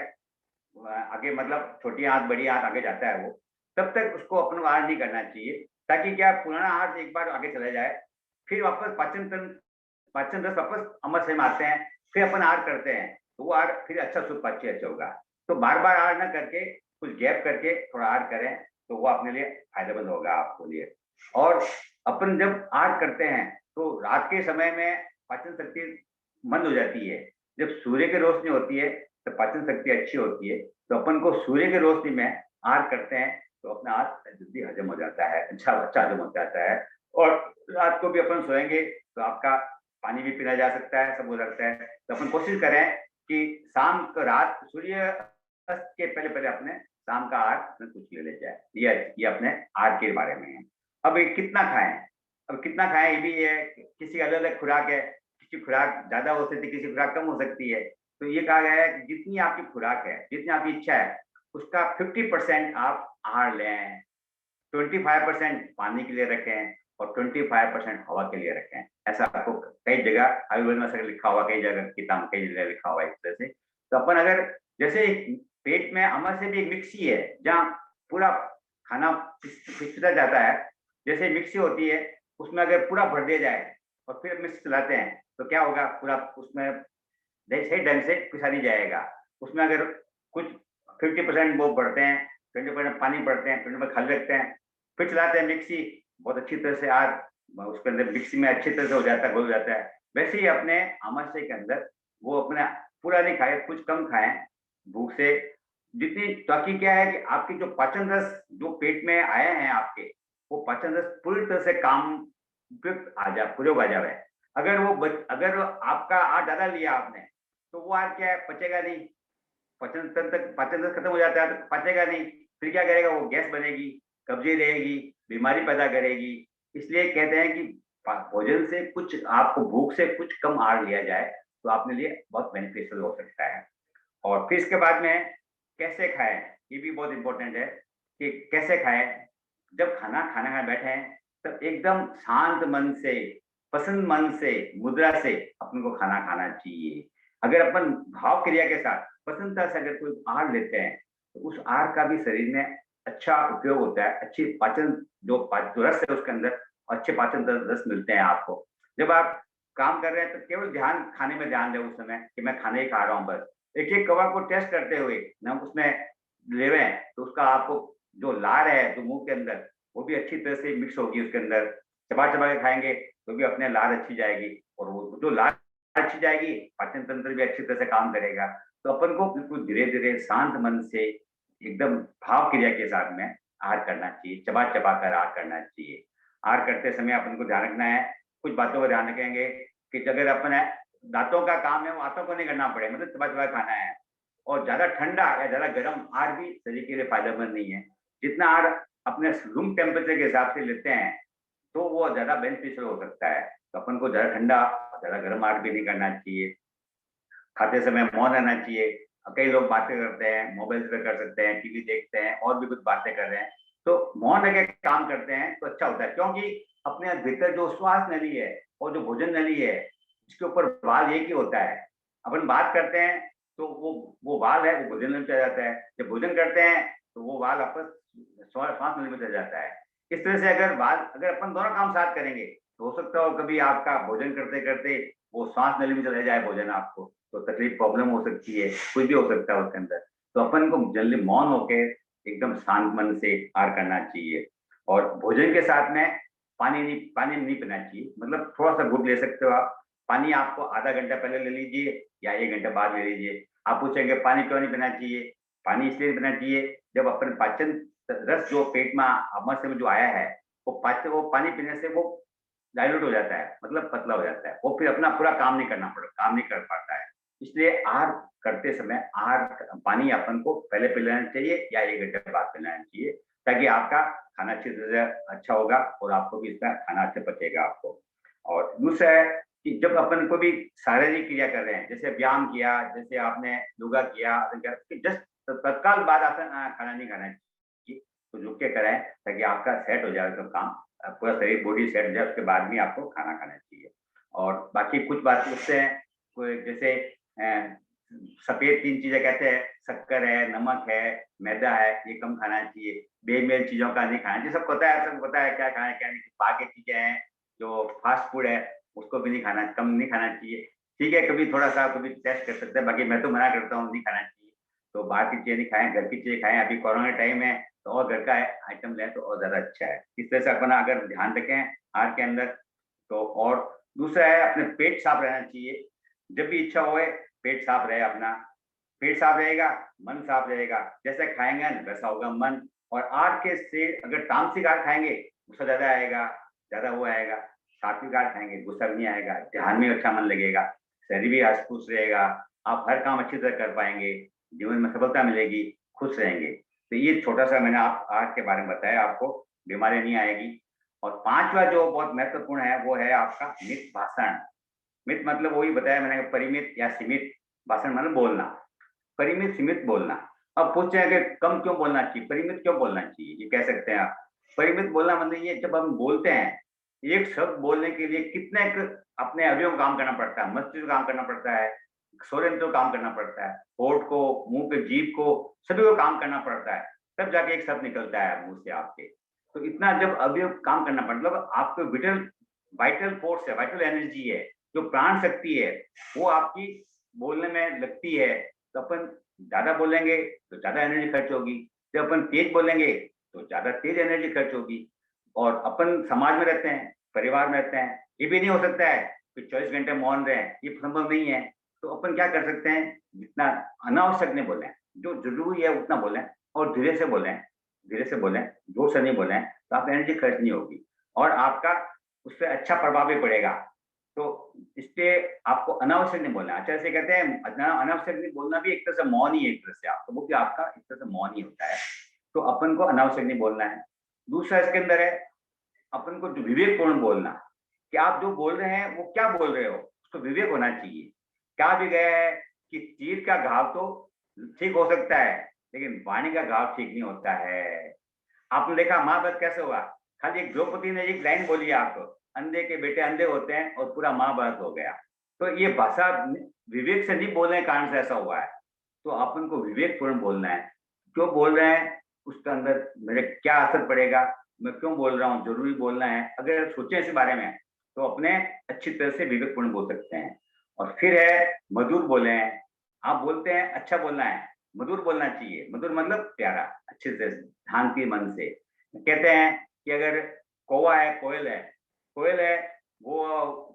आगे मतलब छोटी आंत बड़ी आंत आगे जाता है वो। तब तक उसको अपन को आहार नहीं करना चाहिए, ताकि क्या पुराना आहार से एक बार आगे चला जाए, फिर वापस पाचन रस वापस आमाशय में आते हैं, फिर अपन आहार करते हैं, तो वो आहार फिर अच्छा सुपाच्य अच्छा होगा। तो बार बार आहार ना करके कुछ गैप करके थोड़ा आहार करें, तो वो अपने लिए फायदेमंद होगा आपको लिए। और अपन जब आहार करते हैं तो रात के समय में पाचन शक्ति मंद हो जाती है। जब सूर्य की रोशनी होती है तो पाचन शक्ति अच्छी होती है। तो अपन को सूर्य की रोशनी में आहार करते हैं तो अपना आहार जल्दी हजम हो जाता है, अच्छा हजम हो जाता है। और रात को भी अपन सोएंगे तो आपका पानी भी पीना जा सकता है, सब हो सकता है। तो अपन कोशिश करें कि शाम को रात सूर्य अस्त के पहले अपने शाम का आहार कुछ ले जाए। ये अपने आहार के बारे में है। अब कितना खाएं, अब कितना खाएं ये भी है, किसी अलग अलग खुराक है, किसी खुराक ज्यादा हो सकती है, किसी खुराक कम हो सकती है। तो ये कहा गया है कि जितनी आपकी खुराक है, जितनी आपकी इच्छा है, उसका 50% आप आहार लें, 25% पानी के लिए रखें और 25% हवा के लिए रखें। ऐसा आपको कई जगह आयुर्वेद में लिखा हुआ, कई जगह किताब कई जगह लिखा हुआ है इस तरह से। तो अपन अगर जैसे पेट में आमाशय भी एक मिक्सी है जहाँ पूरा खाना पिसता जाता है, जैसे मिक्सी होती है उसमें अगर पूरा भर दिया जाए और फिर मिक्सी चलाते हैं तो क्या होगा, पूरा उसमें सही ढंग से पिसा नहीं जाएगा। उसमें अगर कुछ 50% वो पढ़ते हैं, 20% पानी पढ़ते हैं, 20% खाली रखते हैं, फिर चलाते हैं मिक्सी, बहुत अच्छी तरह से आज उसके अंदर मिक्सी में अच्छी तरह से हो जाता है, घुल जाता है। वैसे ही अपने आमाशय के अंदर वो अपना पूरा नहीं खाए, कुछ कम खाएं भूख से, जितनी, ताकि क्या है कि आपकी जो पाचन रस जो पेट में आए हैं आपके, वो पाचन रस पूरी तरह से काम उपयुक्त आ जाए, प्रयोग आ जाए। अगर आपका आहार ज्यादा लिया आपने, तो वो आहार क्या है, पचेगा नहीं, पाचन तंत्र, पाचन तंत्र खत्म हो जाता है तो पचेगा नहीं, फिर क्या करेगा, वो गैस बनेगी, कब्जे रहेगी, बीमारी पैदा करेगी। इसलिए कहते हैं कि भोजन से कुछ, आपको भूख से कुछ कम आहार लिया जाए तो आपके लिए बहुत बेनिफिशियल हो सकता है। और फिर इसके बाद में कैसे खाएं, ये भी बहुत इंपॉर्टेंट है कि कैसे खाएं। जब खाना बैठे हैं तब एकदम शांत मन से, पसंद मन से, मुद्रा से अपन को खाना खाना चाहिए। अगर अपन भाव क्रिया के साथ पसंदता से अगर कोई आहार लेते हैं तो उस आहार का भी शरीर में अच्छा उपयोग होता है, अच्छी पाचन जो रस है उसके अंदर अच्छे पाचन रस मिलते हैं आपको। जब आप काम कर रहे हैं तो केवल ध्यान, खाने में ध्यान दें उस समय कि मैं खाना ही खा रहा हूँ बस। एक एक कवा को टेस्ट करते हुए ना उसमें ले रहे हैं तो उसका आपको जो लार है जो मुंह के अंदर, वो भी अच्छी तरह से मिक्स होगी उसके अंदर। चबा चबा के खाएंगे तो भी अपने लार अच्छी जाएगी, और वो जो लार अच्छी जाएगी पाचन तंत्र भी अच्छी तरह से काम करेगा। तो अपन को बिल्कुल धीरे धीरे शांत मन से एकदम भाव क्रिया के साथ में आहार करना चाहिए, चबा चबा कर आहार करना चाहिए। आहार करते समय अपन को ध्यान रखना है, कुछ बातों का ध्यान रखेंगे कि अगर अपन दांतों का काम है वो हाथों को नहीं करना पड़े, मतलब चबा चबा खाना है। और ज्यादा ठंडा या ज्यादा गर्म आहार भी शरीर के लिए फायदेमंद नहीं है। जितना आहार अपने रूम टेम्परेचर के हिसाब से लेते हैं तो वो ज्यादा बेनिफिशियल हो सकता है। तो अपन को ज्यादा ठंडा ज्यादा गर्म आहार भी नहीं करना चाहिए। खाते समय मौन रहना चाहिए। कई लोग बातें करते हैं, मोबाइल पे कर सकते हैं, टीवी देखते हैं और भी कुछ बातें कर रहे हैं, तो मौन रह के काम करते हैं तो अच्छा होता है। क्योंकि अपने भीतर जो श्वास नली है और जो भोजन नली है, इसके ऊपर वाल एक ही होता है। अपन बात करते हैं तो वो वाल है वो भोजन नली में चला जाता है, जब भोजन करते हैं तो वो वाल आपस श्वास नली में चला जाता है। इस तरह से अगर अपन दोनों काम साथ करेंगे तो हो सकता हो कभी आपका भोजन करते करते वो श्वास नली में चला जाए भोजन आपको, तो तकलीफ प्रॉब्लम हो सकती है, कुछ भी हो सकता है उसके अंदर। तो अपन को जल्दी मौन होकर एकदम शांत मन से आहार करना चाहिए। और भोजन के साथ में पानी नहीं पीना चाहिए, मतलब थोड़ा सा घूट ले सकते हो आप। पानी आपको आधा घंटा पहले ले लीजिए या 1 घंटा बाद ले लीजिए। आप पूछेंगे पानी क्यों नहीं पीना चाहिए? पानी इसलिए पीना चाहिए, जब अपन पाचन रस जो पेट में आमाशय में जो आया है वो पानी पीने से वो डाइल्यूट हो जाता है, मतलब पतला हो जाता है, वो फिर अपना पूरा काम नहीं कर पाता है। इसलिए आहार करते समय पानी अपन को पहले पी लेना चाहिए या 1 घंटे बाद पी लेना चाहिए, ताकि आपका खाना अच्छी तरह से अच्छा होगा और आपको भी इसका खाना अच्छा पचेगा आपको। और दूसरा है कि जब अपन को भी शारीरिक क्रिया कर रहे हैं, जैसे व्यायाम किया, जैसे आपने योगा किया, जस्ट तत्काल बाद खाना नहीं खाना चाहिए, तो रुक के करें ताकि आपका सेट हो जाए तो काम, पूरा शरीर बॉडी सेट हो जाए, उसके बाद में आपको खाना खाना चाहिए। और बाकी कुछ बात उससे जैसे सफेद 3 चीजें कहते हैं, शक्कर है, नमक है, मैदा है, ये कम खाना चाहिए। बेमेल चीजों का नहीं खाना चाहिए। सबको पता है क्या खाना है क्या नहीं। बाकी चीजें हैं जो फास्ट फूड है उसको भी नहीं खाना, कम नहीं खाना चाहिए। ठीक है, कभी थोड़ा सा कभी टेस्ट कर सकते हैं, बाकी मैं तो मना करता हूँ, नहीं खाना चाहिए। तो बाहर की चीजें नहीं खाएं, घर की चीजें खाएं। अभी कोरोना टाइम है तो और घर का आइटम लें तो और ज्यादा अच्छा है। इस तरह से अपना अगर ध्यान रखें आहार के अंदर तो। और दूसरा है अपने पेट साफ रहना चाहिए। जब भी इच्छा होए पेट साफ रहे अपना। पेट साफ रहेगा, मन साफ रहेगा, जैसे खाएंगे वैसा होगा मन। और आहार के से अगर तामसिक आहार खाएंगे गुस्सा ज्यादा आएगा, ज्यादा वो आएगा। सात्विक आहार खाएंगे गुस्सा नहीं आएगा, ध्यान में अच्छा मन लगेगा, शरीर भी हंस खुश रहेगा, आप हर काम अच्छी तरह कर पाएंगे, जीवन में सफलता मिलेगी, खुश रहेंगे। तो ये छोटा सा मैंने आप आहार के बारे में बताया, आपको बीमारी नहीं आएगी। और 5वां जो बहुत महत्वपूर्ण है वो है आपका मित भाषण। मित मतलब वही बताया मैंने, परिमित या सीमित। भाषण मतलब बोलना, परिमित सीमित बोलना। अब पूछते हैं कि कम क्यों बोलना चाहिए, परिमित क्यों बोलना चाहिए, ये कह सकते हैं आप। परिमित बोलना मतलब ये, जब हम बोलते हैं एक शब्द बोलने के लिए कितने अपने अवयव काम करना पड़ता है, मस्तिष्क काम करना पड़ता है, स्वरयंत्र काम करना पड़ता है, होठ को, मुंह के जीभ को, सभी को काम करना पड़ता है, तब जाके एक शब्द निकलता है मुंह से आपके। तो इतना जब अवयव काम करना मतलब आपको वाइटल फोर्स है, वाइटल एनर्जी है, जो प्राण शक्ति है वो आपकी बोलने में लगती है। तो अपन ज्यादा बोलेंगे तो ज्यादा एनर्जी खर्च होगी, जब अपन तेज बोलेंगे तो ज्यादा तेज एनर्जी खर्च होगी। और अपन समाज में रहते हैं, परिवार में रहते हैं, ये भी नहीं हो सकता है कि 24 घंटे मौन रहे, ये संभव नहीं है। तो अपन क्या कर सकते हैं, जितना अनावश्यक नहीं बोलें, जो जरूरी है उतना बोलें, और धीरे से बोलें, धीरे से बोलें, जोर से नहीं बोलें, तो आप एनर्जी खर्च नहीं होगी और आपका उस पर अच्छा प्रभाव भी पड़ेगा। तो इसलिए आपको अनावश्यक नहीं बोलना। अच्छा, ऐसे कहते हैं अनावश्यक नहीं बोलना भी एक तरह से मौन ही है, एक तरह से आप तो वो भी आपका एक तरह से मौन ही होता है। तो अपन को अनावश्यक नहीं बोलना है। दूसरा इसके अंदर है अपन को जो विवेकपूर्ण बोलना, कि आप जो बोल रहे हैं वो क्या बोल रहे हो, उसको विवेक होना चाहिए। क्या भी गया है कि तीर का घाव तो ठीक हो सकता है, लेकिन वाणी का घाव ठीक नहीं होता है। आपने देखा महाभारत कैसे हुआ, खाली एक द्रौपदी ने एक लाइन बोली, आपको अंधे के बेटे अंधे होते हैं और पूरा महाभारत हो गया। तो ये भाषा विवेक से नहीं बोलने के कारण से ऐसा हुआ है। तो अपन को विवेकपूर्ण बोलना है, क्यों बोल रहे हैं उसके अंदर मेरे क्या असर पड़ेगा, मैं क्यों बोल रहा हूँ, जरूरी बोलना है। अगर सोचें इस बारे में तो अपने अच्छी तरह से विवेकपूर्ण बोल सकते हैं। और फिर है मधुर बोले। आप बोलते हैं अच्छा बोलना है, मधुर बोलना चाहिए। मधुर मतलब प्यारा, अच्छे से शांति मन से। कहते हैं कि अगर कौवा है, कोयल है, कोयल है वो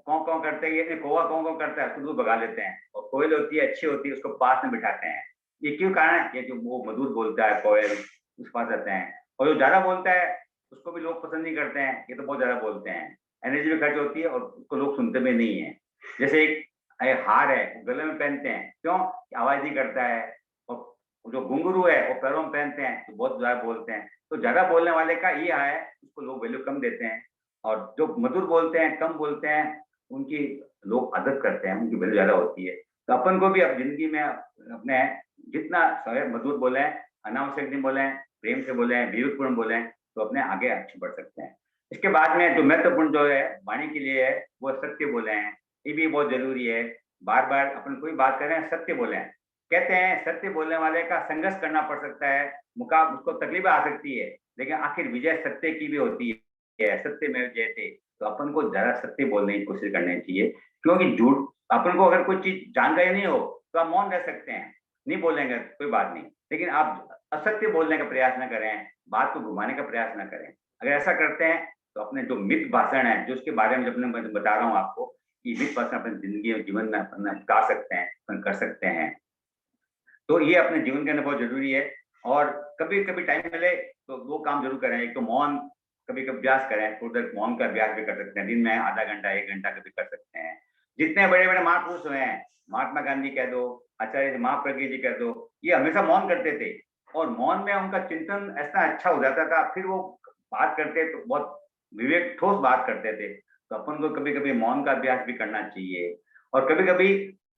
कौं कौं करते हैं, कौवा कौं कौं करता है उसको दूर भगा लेते हैं, और कोयल होती है अच्छी होती है उसको पास में बिठाते हैं। ये क्यों कारण है, कि जो वो मधुर बोलता है कोयल उस पास आते हैं। और जो ज्यादा बोलता है उसको भी लोग पसंद नहीं करते हैं, ये तो बहुत ज्यादा बोलते हैं, एनर्जी भी खर्च होती है और उसको लोग सुनते भी नहीं है। जैसे एक हार है गले में पहनते हैं, क्यों, आवाज नहीं करता है। और जो घुंघरू है वो पैरों में पहनते हैं तो बहुत ज्यादा बोलते हैं। तो ज्यादा बोलने वाले का ये है, उसको लोग वैल्यू कम देते हैं। और जो मधुर बोलते हैं, कम बोलते हैं, उनकी लोग अदब करते हैं, उनकी वैल्यू ज्यादा होती है। तो अपन को भी अब जिंदगी में अपने जितना मधुर बोले, अनावश्यक नहीं बोले, प्रेम से बोले, विवेकपूर्ण बोले, तो अपने आगे अच्छे बढ़ सकते हैं। इसके बाद में जो महत्वपूर्ण जो है वाणी के लिए है वो सत्य बोले हैं। ये भी बहुत जरूरी है। बार बार अपन कोई बात करें सत्य बोले। कहते हैं सत्य बोलने वाले का संघर्ष करना पड़ सकता है, उसको तकलीफ आ सकती है, लेकिन आखिर विजय सत्य की भी होती है। सत्य में जयते। तो अपन को ज्यादा सत्य बोलने की कोशिश करनी चाहिए, क्योंकि झूठ, अपन को अगर कोई चीज जानकारी नहीं हो तो आप मौन रह सकते हैं, नहीं बोलेंगे कोई बात नहीं, लेकिन आप असत्य बोलने का प्रयास न करें, बात को घुमाने का प्रयास न करें। अगर ऐसा करते हैं तो अपने जो मिथ भाषण है, जो उसके बारे में जब मैं बता रहा हूँ आपको कि मिथ भाषण अपनी जिंदगी और जीवन में अपना गा सकते हैं, अपन कर सकते हैं। तो ये अपने जीवन के अंदर बहुत जरूरी है। और कभी कभी टाइम मिले तो वो काम जरूर करें। एक तो मौन कभी कभी अभ्यास करें, थोड़ी देर मौन का अभ्यास भी कर सकते हैं, दिन में आधा घंटा 1 घंटा कभी कर सकते हैं। जितने बड़े बड़े महापुरुष हुए हैं, महात्मा गांधी कह दो, आचार्य महाप्रज्ञ जी कह दो, ये हमेशा मौन करते थे और मौन में उनका चिंतन ऐसा अच्छा हो जाता था, फिर वो बात करते तो बहुत विवेक ठोस बात करते थे। तो अपन को कभी कभी मौन का अभ्यास भी करना चाहिए। और कभी कभी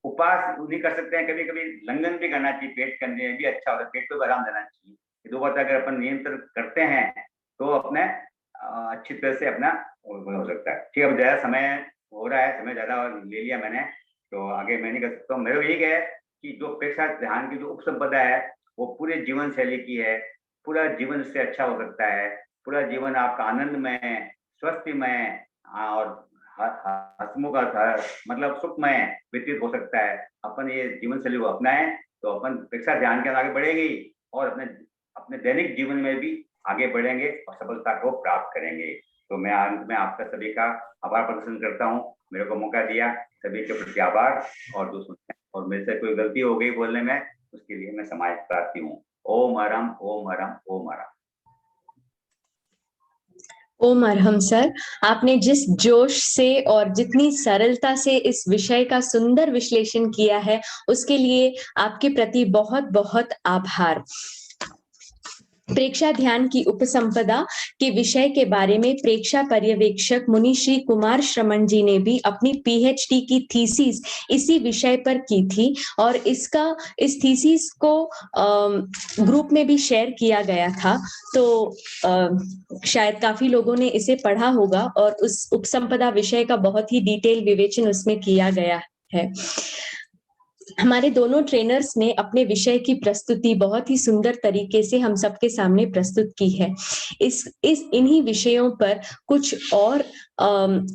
उपवास नहीं कर सकते हैं, कभी कभी लंघन भी करना चाहिए, पेट करने भी अच्छा होता है, पेट को भी आराम देना चाहिए। ये 2 बात अगर अपन नियंत्रण करते हैं तो अपने अच्छी तरह से अपना हो सकता है। ठीक है, अब ज्यादा समय हो रहा है, समय ज्यादा ले लिया मैंने, तो आगे मैं नहीं कर सकता हूँ। मेरा यही है कि जो प्रेक्षा ध्यान की जो उपसंपदा है वो पूरे जीवन शैली की है, पूरा जीवन उससे अच्छा हो सकता है, पूरा जीवन आपका आनंदमय, स्वस्थमय और हसमुख मतलब सुखमय व्यतीत हो सकता है। अपन ये जीवन शैली को अपनाएं तो अपन प्रेक्षा ध्यान के आगे बढ़ेंगे और अपने दैनिक जीवन में भी आगे बढ़ेंगे और सफलता को प्राप्त करेंगे। तो मैं अंत में आपका सभी का आभार प्रदर्शन करता हूँ, मेरे को मौका दिया, सभी के प्रति आभार। और जो सुनते हैं और मेरे से कोई गलती हो गई बोलने में, उसके लिए मैं क्षमा प्रार्थी हूँ। ओम अरहम, ओम अरहम, ओम अरहम। ओम अरहम सर, आपने जिस जोश से और जितनी सरलता से इस विषय का सुंदर विश्लेषण किया है, उसके लिए आपके प्रति बहुत बहुत आभार। प्रेक्षा ध्यान की उपसंपदा के विषय के बारे में प्रेक्षा पर्यवेक्षक मुनि श्री कुमार श्रमण जी ने भी अपनी पीएचडी की थीसिस इसी विषय पर की थी और इस थीसिस को ग्रुप में भी शेयर किया गया था। तो शायद काफी लोगों ने इसे पढ़ा होगा और उस उपसंपदा विषय का बहुत ही डिटेल विवेचन उसमें किया गया है। हमारे दोनों ट्रेनर्स ने अपने विषय की प्रस्तुति बहुत ही सुंदर तरीके से हम सबके सामने प्रस्तुत की है। इन्हीं विषयों पर कुछ और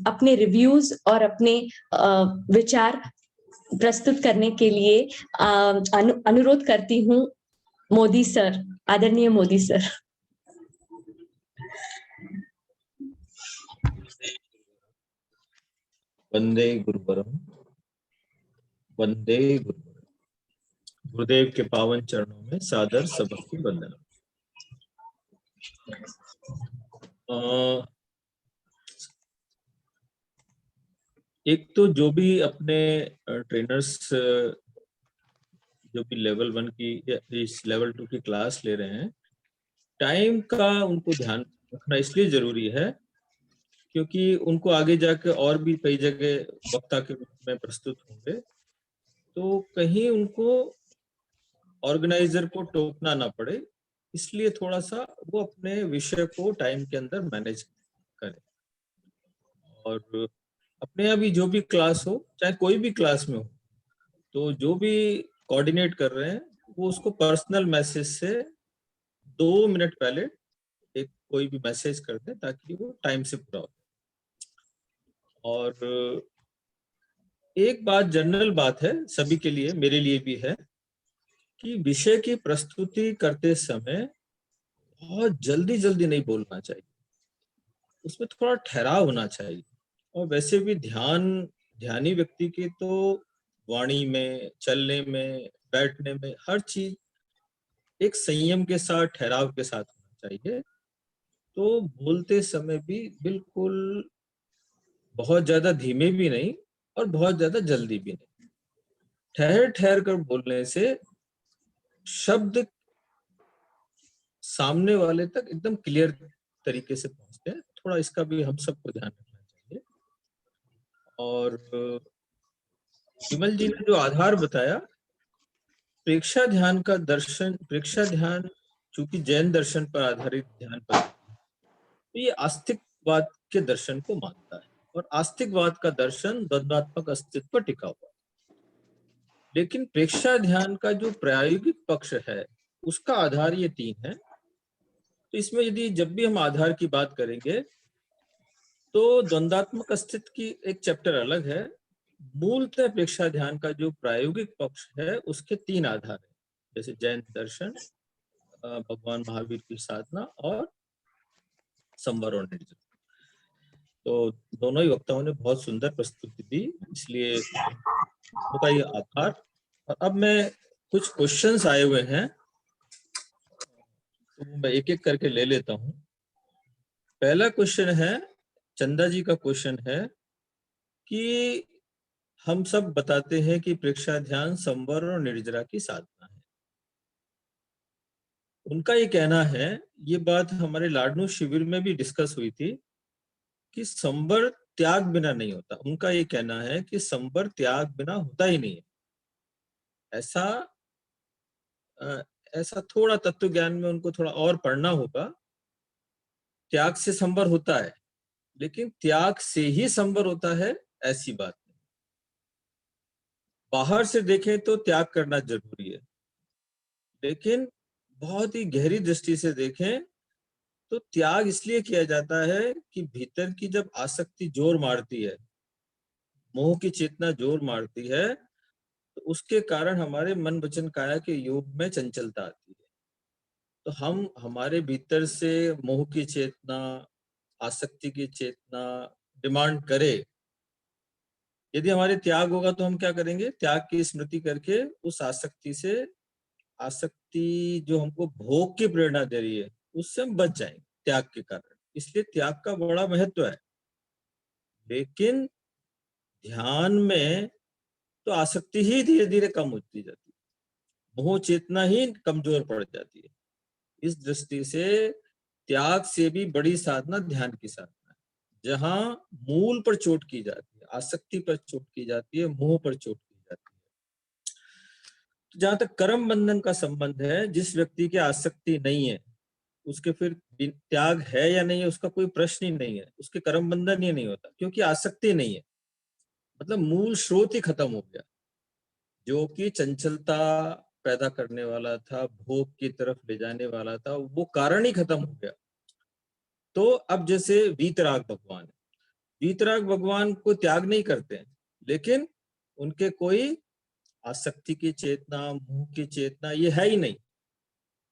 अपने रिव्यूज और अपने विचार प्रस्तुत करने के लिए अनुरोध करती हूँ मोदी सर, आदरणीय मोदी सर। वंदे गुरुवरम, वंदे गुरुवरम। गुरुदेव के पावन चरणों में सादर सबकी वंदना। एक तो जो भी अपने ट्रेनर्स जो भी लेवल 1 की या इस लेवल 2 की क्लास ले रहे हैं, टाइम का उनको ध्यान रखना इसलिए जरूरी है क्योंकि उनको आगे जाके और भी कई जगह वक्ता के रूप में प्रस्तुत होंगे, तो कहीं उनको ऑर्गेनाइजर को टोकना ना पड़े, इसलिए थोड़ा सा वो अपने विषय को टाइम के अंदर मैनेज करें। और अपने यहाँ भी जो भी क्लास हो, चाहे कोई भी क्लास में हो, तो जो भी कोऑर्डिनेट कर रहे हैं वो उसको पर्सनल मैसेज से 2 मिनट पहले एक कोई भी मैसेज कर दें ताकि वो टाइम से पूरा हो। और एक बात, जनरल बात है सभी के लिए, मेरे लिए भी है, कि विषय की प्रस्तुति करते समय बहुत जल्दी जल्दी नहीं बोलना चाहिए, उसमें थोड़ा ठहराव होना चाहिए। और वैसे भी ध्यानी व्यक्ति की तो वाणी में, चलने में, बैठने में, हर चीज एक संयम के साथ, ठहराव के साथ होना चाहिए। तो बोलते समय भी बिल्कुल बहुत ज्यादा धीमे भी नहीं और बहुत ज्यादा जल्दी भी नहीं, ठहर ठहर कर बोलने से शब्द सामने वाले तक एकदम क्लियर तरीके से पहुंचते हैं। थोड़ा इसका भी हम सबको ध्यान रखना चाहिए। और विमल जी ने जो आधार बताया, प्रेक्षा ध्यान का दर्शन, प्रेक्षा ध्यान चूंकि जैन दर्शन पर आधारित ध्यान पर, तो ये आस्तिकवाद के दर्शन को मानता है, और आस्तिकवाद का दर्शन द्वंद्वात्मक अस्तित्व पर टिका हुआ है। लेकिन प्रेक्षा ध्यान का जो प्रायोगिक पक्ष है उसका आधार ये 3 है। तो इसमें यदि जब भी हम आधार की बात करेंगे तो द्वंद्वात्मक अस्तित्व की एक चैप्टर अलग है। मूलतः प्रेक्षा ध्यान का जो प्रायोगिक पक्ष है उसके 3 आधार है, जैसे जैन दर्शन, भगवान महावीर की साधना और संवर और निर्जर। तो दोनों ही वक्ताओं ने बहुत सुंदर प्रस्तुति दी, इसलिए उनका ये आभार। और अब मैं कुछ क्वेश्चंस आए हुए हैं तो मैं एक एक करके ले लेता हूँ। पहला क्वेश्चन है, चंदा जी का क्वेश्चन है कि हम सब बताते हैं कि प्रेक्षा ध्यान संवर और निर्जरा की साधना है। उनका ये कहना है, ये बात हमारे लाडनू शिविर में भी डिस्कस हुई थी, कि संवर त्याग बिना नहीं होता। उनका ये कहना है कि संवर त्याग बिना होता ही नहीं है। ऐसा थोड़ा तत्व ज्ञान में उनको थोड़ा और पढ़ना होगा। त्याग से संवर होता है, लेकिन त्याग से ही संवर होता है ऐसी बात नहीं। बाहर से देखें तो त्याग करना जरूरी है, लेकिन बहुत ही गहरी दृष्टि से देखें तो त्याग इसलिए किया जाता है कि भीतर की जब आसक्ति जोर मारती है, मोह की चेतना जोर मारती है, तो उसके कारण हमारे मन वचन काया के योग में चंचलता आती है। तो हम हमारे भीतर से मोह की चेतना, आसक्ति की चेतना डिमांड करे, यदि हमारे त्याग होगा तो हम क्या करेंगे, त्याग की स्मृति करके उस आसक्ति से, आसक्ति जो हमको भोग की प्रेरणा दे रही है उससे हम बच जाएंगे त्याग के कारण। इसलिए त्याग का बड़ा महत्व है। लेकिन ध्यान में तो आसक्ति ही धीरे धीरे कम होती जाती है, मोह चेतना ही कमजोर पड़ जाती है। इस दृष्टि से त्याग से भी बड़ी साधना ध्यान की साधना है, जहां मूल पर चोट की जाती है, आसक्ति पर चोट की जाती है, मोह पर चोट की जाती है। तो जहां तक कर्म बंधन का संबंध है, जिस व्यक्ति की आसक्ति नहीं है उसके फिर त्याग है या नहीं है उसका कोई प्रश्न ही नहीं है, उसके कर्म बंधन ही नहीं होता, क्योंकि आसक्ति नहीं है। मतलब मूल स्रोत ही खत्म हो गया, जो कि चंचलता पैदा करने वाला था, भोग की तरफ ले जाने वाला था, वो कारण ही खत्म हो गया। तो अब जैसे वीतराग भगवान है, वीतराग भगवान को त्याग नहीं करते हैं, लेकिन उनके कोई आसक्ति की चेतना, मोह की चेतना, ये है ही नहीं।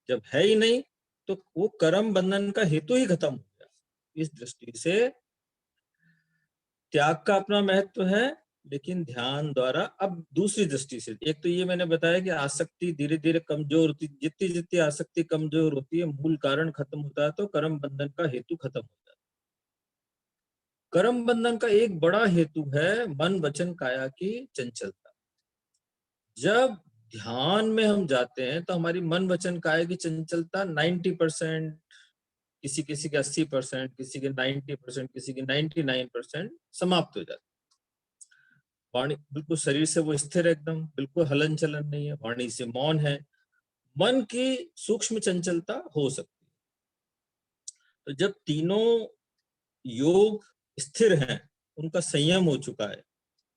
जब है ही नहीं तो वो कर्म बंधन का हेतु ही खत्म हो गया। इस दृष्टि से त्याग का अपना महत्व है, लेकिन ध्यान द्वारा अब दूसरी दृष्टि से, एक तो ये मैंने बताया कि आसक्ति धीरे धीरे कमजोर होती, जितनी जितनी आसक्ति कमजोर होती है, मूल कारण खत्म होता है, तो कर्म बंधन का हेतु खत्म होता है। कर्म बंधन का एक बड़ा हेतु है मन वचन काया की चंचलता। जब ध्यान में हम जाते हैं तो हमारी मन वचन काया की चंचलता 90%, किसी किसी के 80%, किसी के 90%, किसी के 99% समाप्त हो जाती है। वाणी बिल्कुल शरीर से वो स्थिर है, एकदम बिल्कुल हलन चलन नहीं है, वाणी से मौन है। मन की सूक्ष्म चंचलता हो सकती है। तो जब तीनों योग स्थिर हैं, उनका संयम हो चुका है,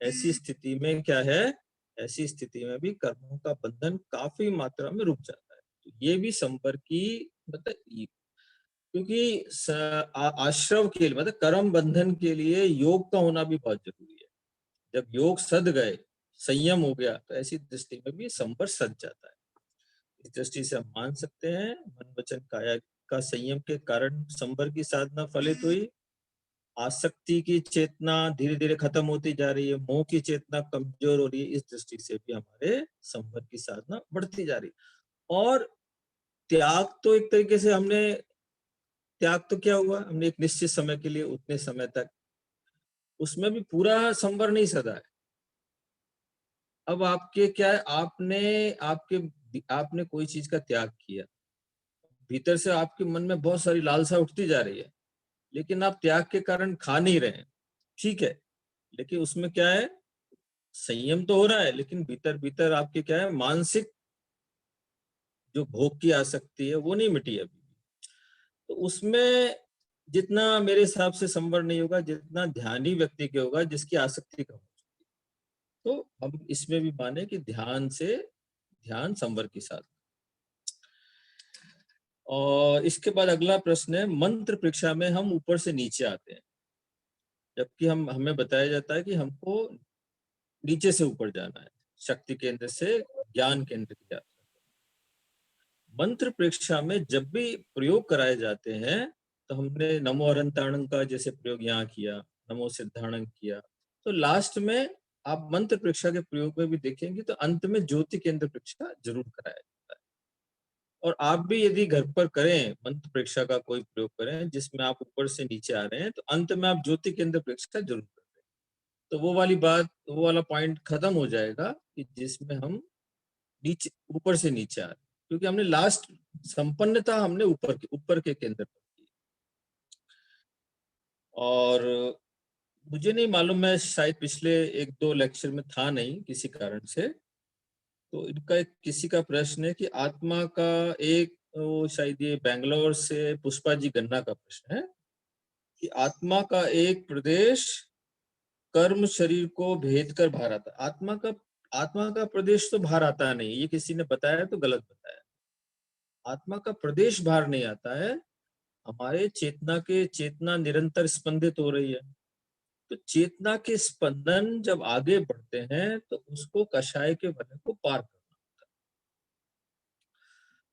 ऐसी स्थिति में क्या है, ऐसी स्थिति में भी कर्मों का बंधन काफी मात्रा में रुक जाता है। तो ये भी संपर्क की मतलब, क्योंकि आश्रव के लिए मतलब कर्म बंधन के लिए योग का होना भी बहुत जरूरी है। जब योग सध गए, संयम हो गया, तो ऐसी दृष्टि में भी संपर्क सध जाता है। इस दृष्टि से हम मान सकते हैं मन वचन काया का संयम के कारण संपर्क की साधना फलित हुई। आसक्ति की चेतना धीरे धीरे खत्म होती जा रही है, मोह की चेतना कमजोर हो रही है। इस दृष्टि से भी हमारे संपर्क की साधना बढ़ती जा रही है। और त्याग तो एक तरीके से हमने, त्याग तो क्या हुआ, हमने एक निश्चित समय के लिए, उतने समय तक, उसमें भी पूरा संवर नहीं सदा है। अब आपके क्या है, आपने कोई चीज का त्याग किया, भीतर से आपके मन में बहुत सारी लालसा उठती जा रही है, लेकिन आप त्याग के कारण खा नहीं रहे हैं, ठीक है, लेकिन उसमें क्या है, संयम तो हो रहा है, लेकिन भीतर भीतर आपके क्या है, मानसिक जो भोग की आसक्ति है वो नहीं मिटी अभी। तो उसमें जितना मेरे हिसाब से संवर नहीं होगा, जितना ध्यानी व्यक्ति के होगा जिसकी आसक्ति कम हो चुकी है। तो हम इसमें भी माने कि ध्यान संवर के साथ। और इसके बाद अगला प्रश्न है, मंत्र परीक्षा में हम ऊपर से नीचे आते हैं, जबकि हमें बताया जाता है कि हमको नीचे से ऊपर जाना है, शक्ति केंद्र से ज्ञान केंद्र की यात्रा। मंत्र परीक्षा में जब भी प्रयोग कराए जाते हैं, तो हमने नमो अरंताणं का जैसे प्रयोग यहाँ किया, नमो सिद्धाणं किया, तो लास्ट में आप मंत्र परीक्षा के प्रयोग में भी देखेंगे तो अंत में ज्योति केंद्र परीक्षा जरूर कराया जाता है। और आप भी यदि घर पर करें, मंत्र परीक्षा का कोई प्रयोग करें जिसमें आप ऊपर से नीचे आ रहे हैं, तो अंत में आप ज्योति केंद्र परीक्षा जरूर करें। तो वो वाला पॉइंट खत्म हो जाएगा कि जिसमें हम ऊपर से नीचे आ रहे हैं, क्योंकि हमने लास्ट संपन्नता हमने ऊपर के केंद्र पर की। और मुझे नहीं मालूम, मैं शायद पिछले 1-2 लेक्चर में था नहीं किसी कारण से, तो इनका किसी का प्रश्न है कि आत्मा का एक, वो शायद ये बेंगलोर से पुष्पा जी गन्ना का प्रश्न है कि आत्मा का एक प्रदेश कर्म शरीर को भेद कर बाहर आता। आत्मा का प्रदेश तो बाहर आता नहीं, ये किसी ने बताया तो गलत बताया। आत्मा का प्रदेश बाहर नहीं आता है, हमारे चेतना निरंतर स्पंदित हो रही है। तो चेतना के स्पंदन जब आगे बढ़ते हैं तो उसको कषाय के वलय को पार करना होता है।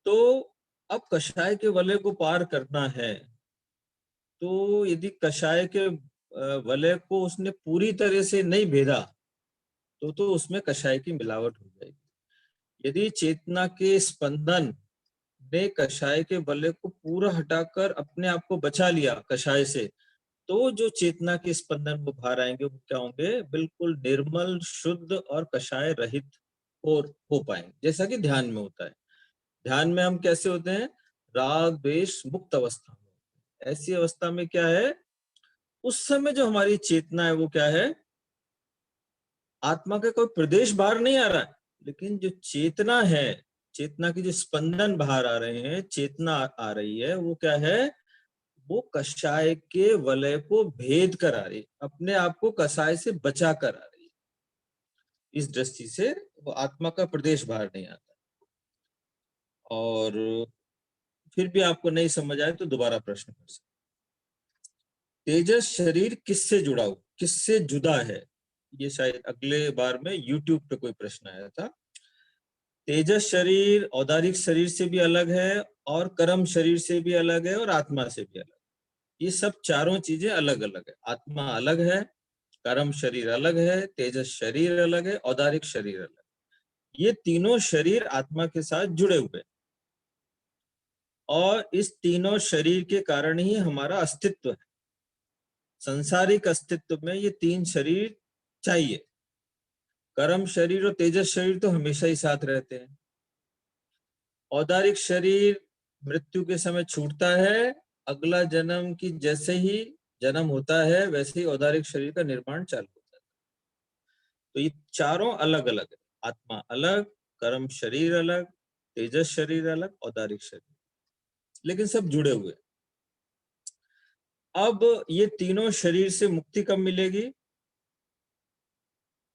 तो अब कषाय के वलय को पार करना है, तो यदि कषाय के वलय को उसने पूरी तरह से नहीं भेदा, तो उसमें कषाय की मिलावट हो जाएगी। यदि चेतना के स्पंदन ने कषाय के वलय को पूरा हटाकर अपने आप को बचा लिया कषाय से, तो जो चेतना के स्पंदन वो बाहर आएंगे वो क्या होंगे, बिल्कुल निर्मल, शुद्ध और कषाय रहित हो पाएंगे, जैसा कि ध्यान में होता है। ध्यान में हम कैसे होते हैं, राग द्वेष मुक्त अवस्था में। ऐसी अवस्था में क्या है, उस समय जो हमारी चेतना है वो क्या है, आत्मा का कोई प्रदेश बाहर नहीं आ रहा है, लेकिन जो चेतना है, चेतना की जो स्पंदन बाहर आ रहे हैं, चेतना आ रही है, वो क्या है, वो कषाय के वलय को भेद कर आ रही, अपने आप को कषाय से बचा कर आ रही। इस दृष्टि से वो आत्मा का प्रदेश बाहर नहीं आता। और फिर भी आपको नहीं समझ आए तो दोबारा प्रश्न कर सकते। तेजस शरीर किससे जुड़ा हो, किससे जुदा है, ये शायद अगले बार में YouTube पे कोई प्रश्न आया था। तेजस शरीर औदारिक शरीर से भी अलग है और कर्म शरीर से भी अलग है और आत्मा से भी अलग। ये सब चारों चीजें अलग अलग है। आत्मा अलग है, कर्म शरीर अलग है, तेजस शरीर अलग है, औदारिक शरीर अलग। ये तीनों शरीर आत्मा के साथ जुड़े हुए हैं और इस तीनों शरीर के कारण ही हमारा अस्तित्व है। संसारिक अस्तित्व में ये तीन शरीर चाहिए। कर्म शरीर और तेजस शरीर तो हमेशा ही साथ रहते हैं। औदारिक शरीर मृत्यु के समय छूटता है, अगला जन्म की जैसे ही जन्म होता है वैसे ही औदारिक शरीर का निर्माण चालू होता है। तो ये चारों अलग अलग है। आत्मा अलग, कर्म शरीर अलग, तेजस शरीर अलग, औदारिक शरीर, लेकिन सब जुड़े हुए। अब ये तीनों शरीर से मुक्ति कब मिलेगी?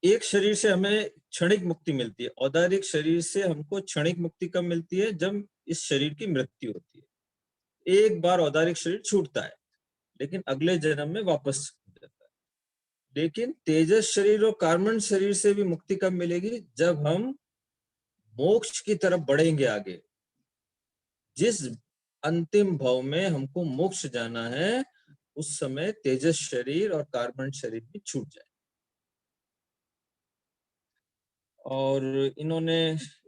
एक शरीर से हमें क्षणिक मुक्ति मिलती है। औदारिक शरीर से हमको क्षणिक मुक्ति कब मिलती है? जब इस शरीर की मृत्यु होती है। एक बार औदारिक शरीर छूटता है लेकिन अगले जन्म में वापस जाता है। लेकिन तेजस शरीर और कार्बन शरीर से भी मुक्ति कब मिलेगी? जब हम मोक्ष की तरफ बढ़ेंगे आगे। जिस अंतिम भाव में हमको मोक्ष जाना है उस समय तेजस शरीर और कार्बन शरीर भी छूट जाए। और इन्होंने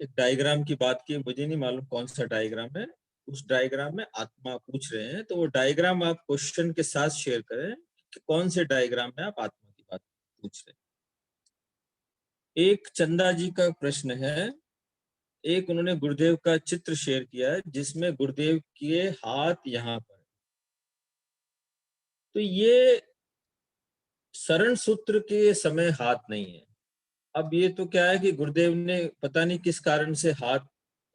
एक डायग्राम की बात की, मुझे नहीं मालूम कौन सा डायग्राम है। उस डायग्राम में आत्मा पूछ रहे हैं, तो वो डायग्राम आप क्वेश्चन के साथ शेयर करें कि कौन से डायग्राम में आप आत्मा की बात पूछ रहे हैं। एक चंदा जी का प्रश्न है, एक उन्होंने गुरुदेव का चित्र शेयर किया है जिसमें गुरुदेव के हाथ यहाँ पर। तो ये शरण सूत्र के समय हाथ नहीं है। अब ये तो क्या है कि गुरुदेव ने पता नहीं किस कारण से हाथ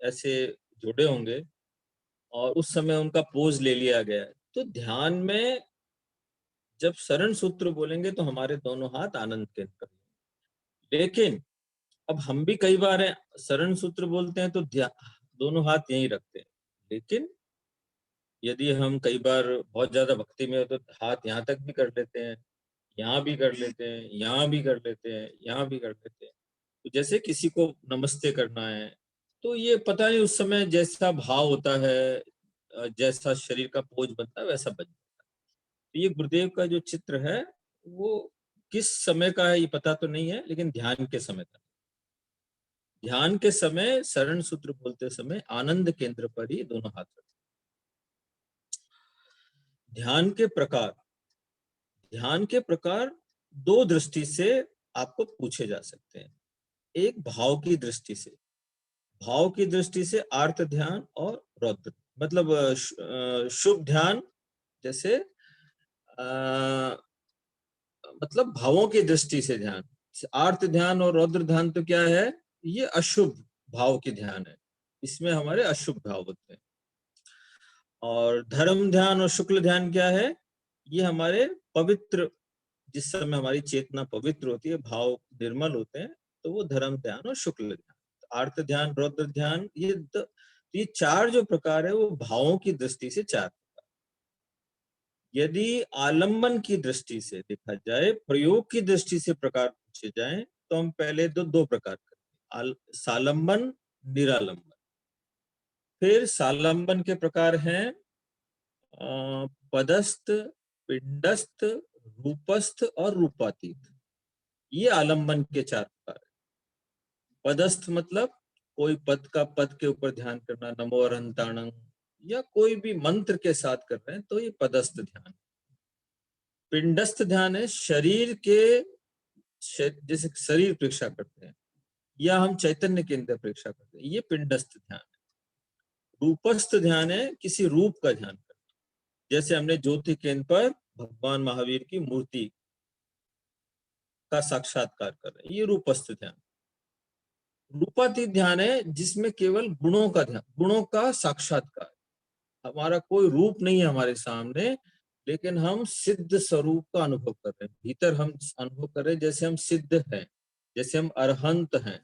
ऐसे जोड़े होंगे और उस समय उनका पोज ले लिया गया है। तो ध्यान में जब शरण सूत्र बोलेंगे तो हमारे दोनों हाथ आनंद केंद्र पर। लेकिन अब हम भी कई बार शरण सूत्र बोलते हैं तो दोनों हाथ यहीं रखते हैं। लेकिन यदि हम कई बार बहुत ज्यादा भक्ति में हो तो हाथ यहाँ तक भी कर लेते हैं, यहाँ भी कर लेते हैं, यहाँ भी कर लेते हैं, यहाँ भी कर लेते हैं। तो जैसे किसी को नमस्ते करना है तो ये पता नहीं उस समय जैसा भाव होता है, जैसा शरीर का पोज बनता है वैसा बन जाता है। तो ये गुरुदेव का जो चित्र है वो किस समय का है ये पता तो नहीं है, लेकिन ध्यान के समय का। ध्यान के समय शरण सूत्र बोलते समय आनंद केंद्र पर ही दोनों हाथ रखते। ध्यान के प्रकार दो दृष्टि से आपको पूछे जा सकते हैं। एक भाव की दृष्टि से, भाव की दृष्टि से आर्त ध्यान और रौद्र, मतलब शुभ ध्यान, जैसे मतलब भावों की दृष्टि से ध्यान। आर्त ध्यान और रौद्र ध्यान तो क्या है? ये अशुभ भाव की ध्यान है, इसमें हमारे अशुभ भाव होते हैं। और धर्म ध्यान और शुक्ल ध्यान क्या है? ये हमारे पवित्र, जिस समय हमारी चेतना पवित्र होती है, भाव निर्मल होते हैं, तो वो धर्म ध्यान और शुक्ल ध्यान। आर्त ध्यान, रौद्र ध्यान, ये चार जो प्रकार है वो भावों की दृष्टि से चार प्रकार। यदि आलम्बन की दृष्टि से देखा जाए, प्रयोग की दृष्टि से प्रकार पूछे जाए तो हम पहले दो प्रकार करते हैं, सालंबन, निरालंबन। फिर सालंबन के प्रकार हैं पदस्थ, पिंडस्थ, रूपस्थ और रूपातीत। ये आलंबन के चार प्रकार है। पदस्थ मतलब कोई पद के ऊपर ध्यान करना, नमो अरहंताणं, या कोई भी मंत्र के साथ कर रहे हैं तो ये पदस्थ ध्यान। पिंडस्थ ध्यान है शरीर के, जैसे शरीर परीक्षा करते हैं या हम चैतन्य केंद्र परीक्षा करते हैं, ये पिंडस्थ ध्यान है। रूपस्थ ध्यान है किसी रूप का ध्यान करना, जैसे हमने ज्योति केंद्र पर भगवान महावीर की मूर्ति का साक्षात्कार कर रहे हैं, ये रूपस्थ ध्यान। रूपातीत ध्यान है जिसमें केवल गुणों का ध्यान, गुणों का साक्षात्कार। हमारा कोई रूप नहीं है हमारे सामने, लेकिन हम सिद्ध स्वरूप का अनुभव कर रहे हैं। भीतर हम अनुभव कर रहे हैं जैसे हम सिद्ध हैं, जैसे हम अरहंत हैं।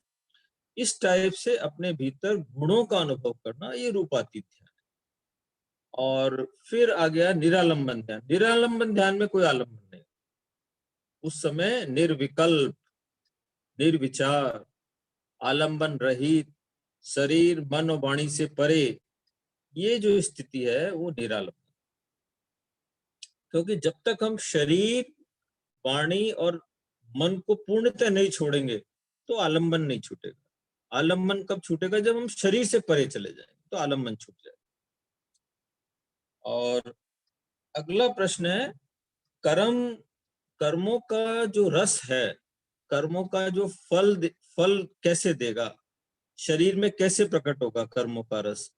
इस टाइप से अपने भीतर गुणों का अनुभव करना, ये रूपातीत ध्यान है। और फिर आ गया निरालंबन ध्यान। निरालंबन ध्यान में कोई आलंबन नहीं, उस समय निर्विकल्प निर्विचार, आलंबन रहित, शरीर मन और वाणी से परे, ये जो स्थिति है वो निरालंबन। क्योंकि जब तक हम शरीर, वाणी और मन को पूर्णतः नहीं छोड़ेंगे तो आलंबन नहीं छूटेगा। आलंबन कब छूटेगा? जब हम शरीर से परे चले जाएंगे तो आलंबन छूट जाएगा। और अगला प्रश्न है, कर्मों का जो रस है, कर्मों का जो फल कैसे देगा, शरीर में कैसे प्रकट होगा कर्मों का रस?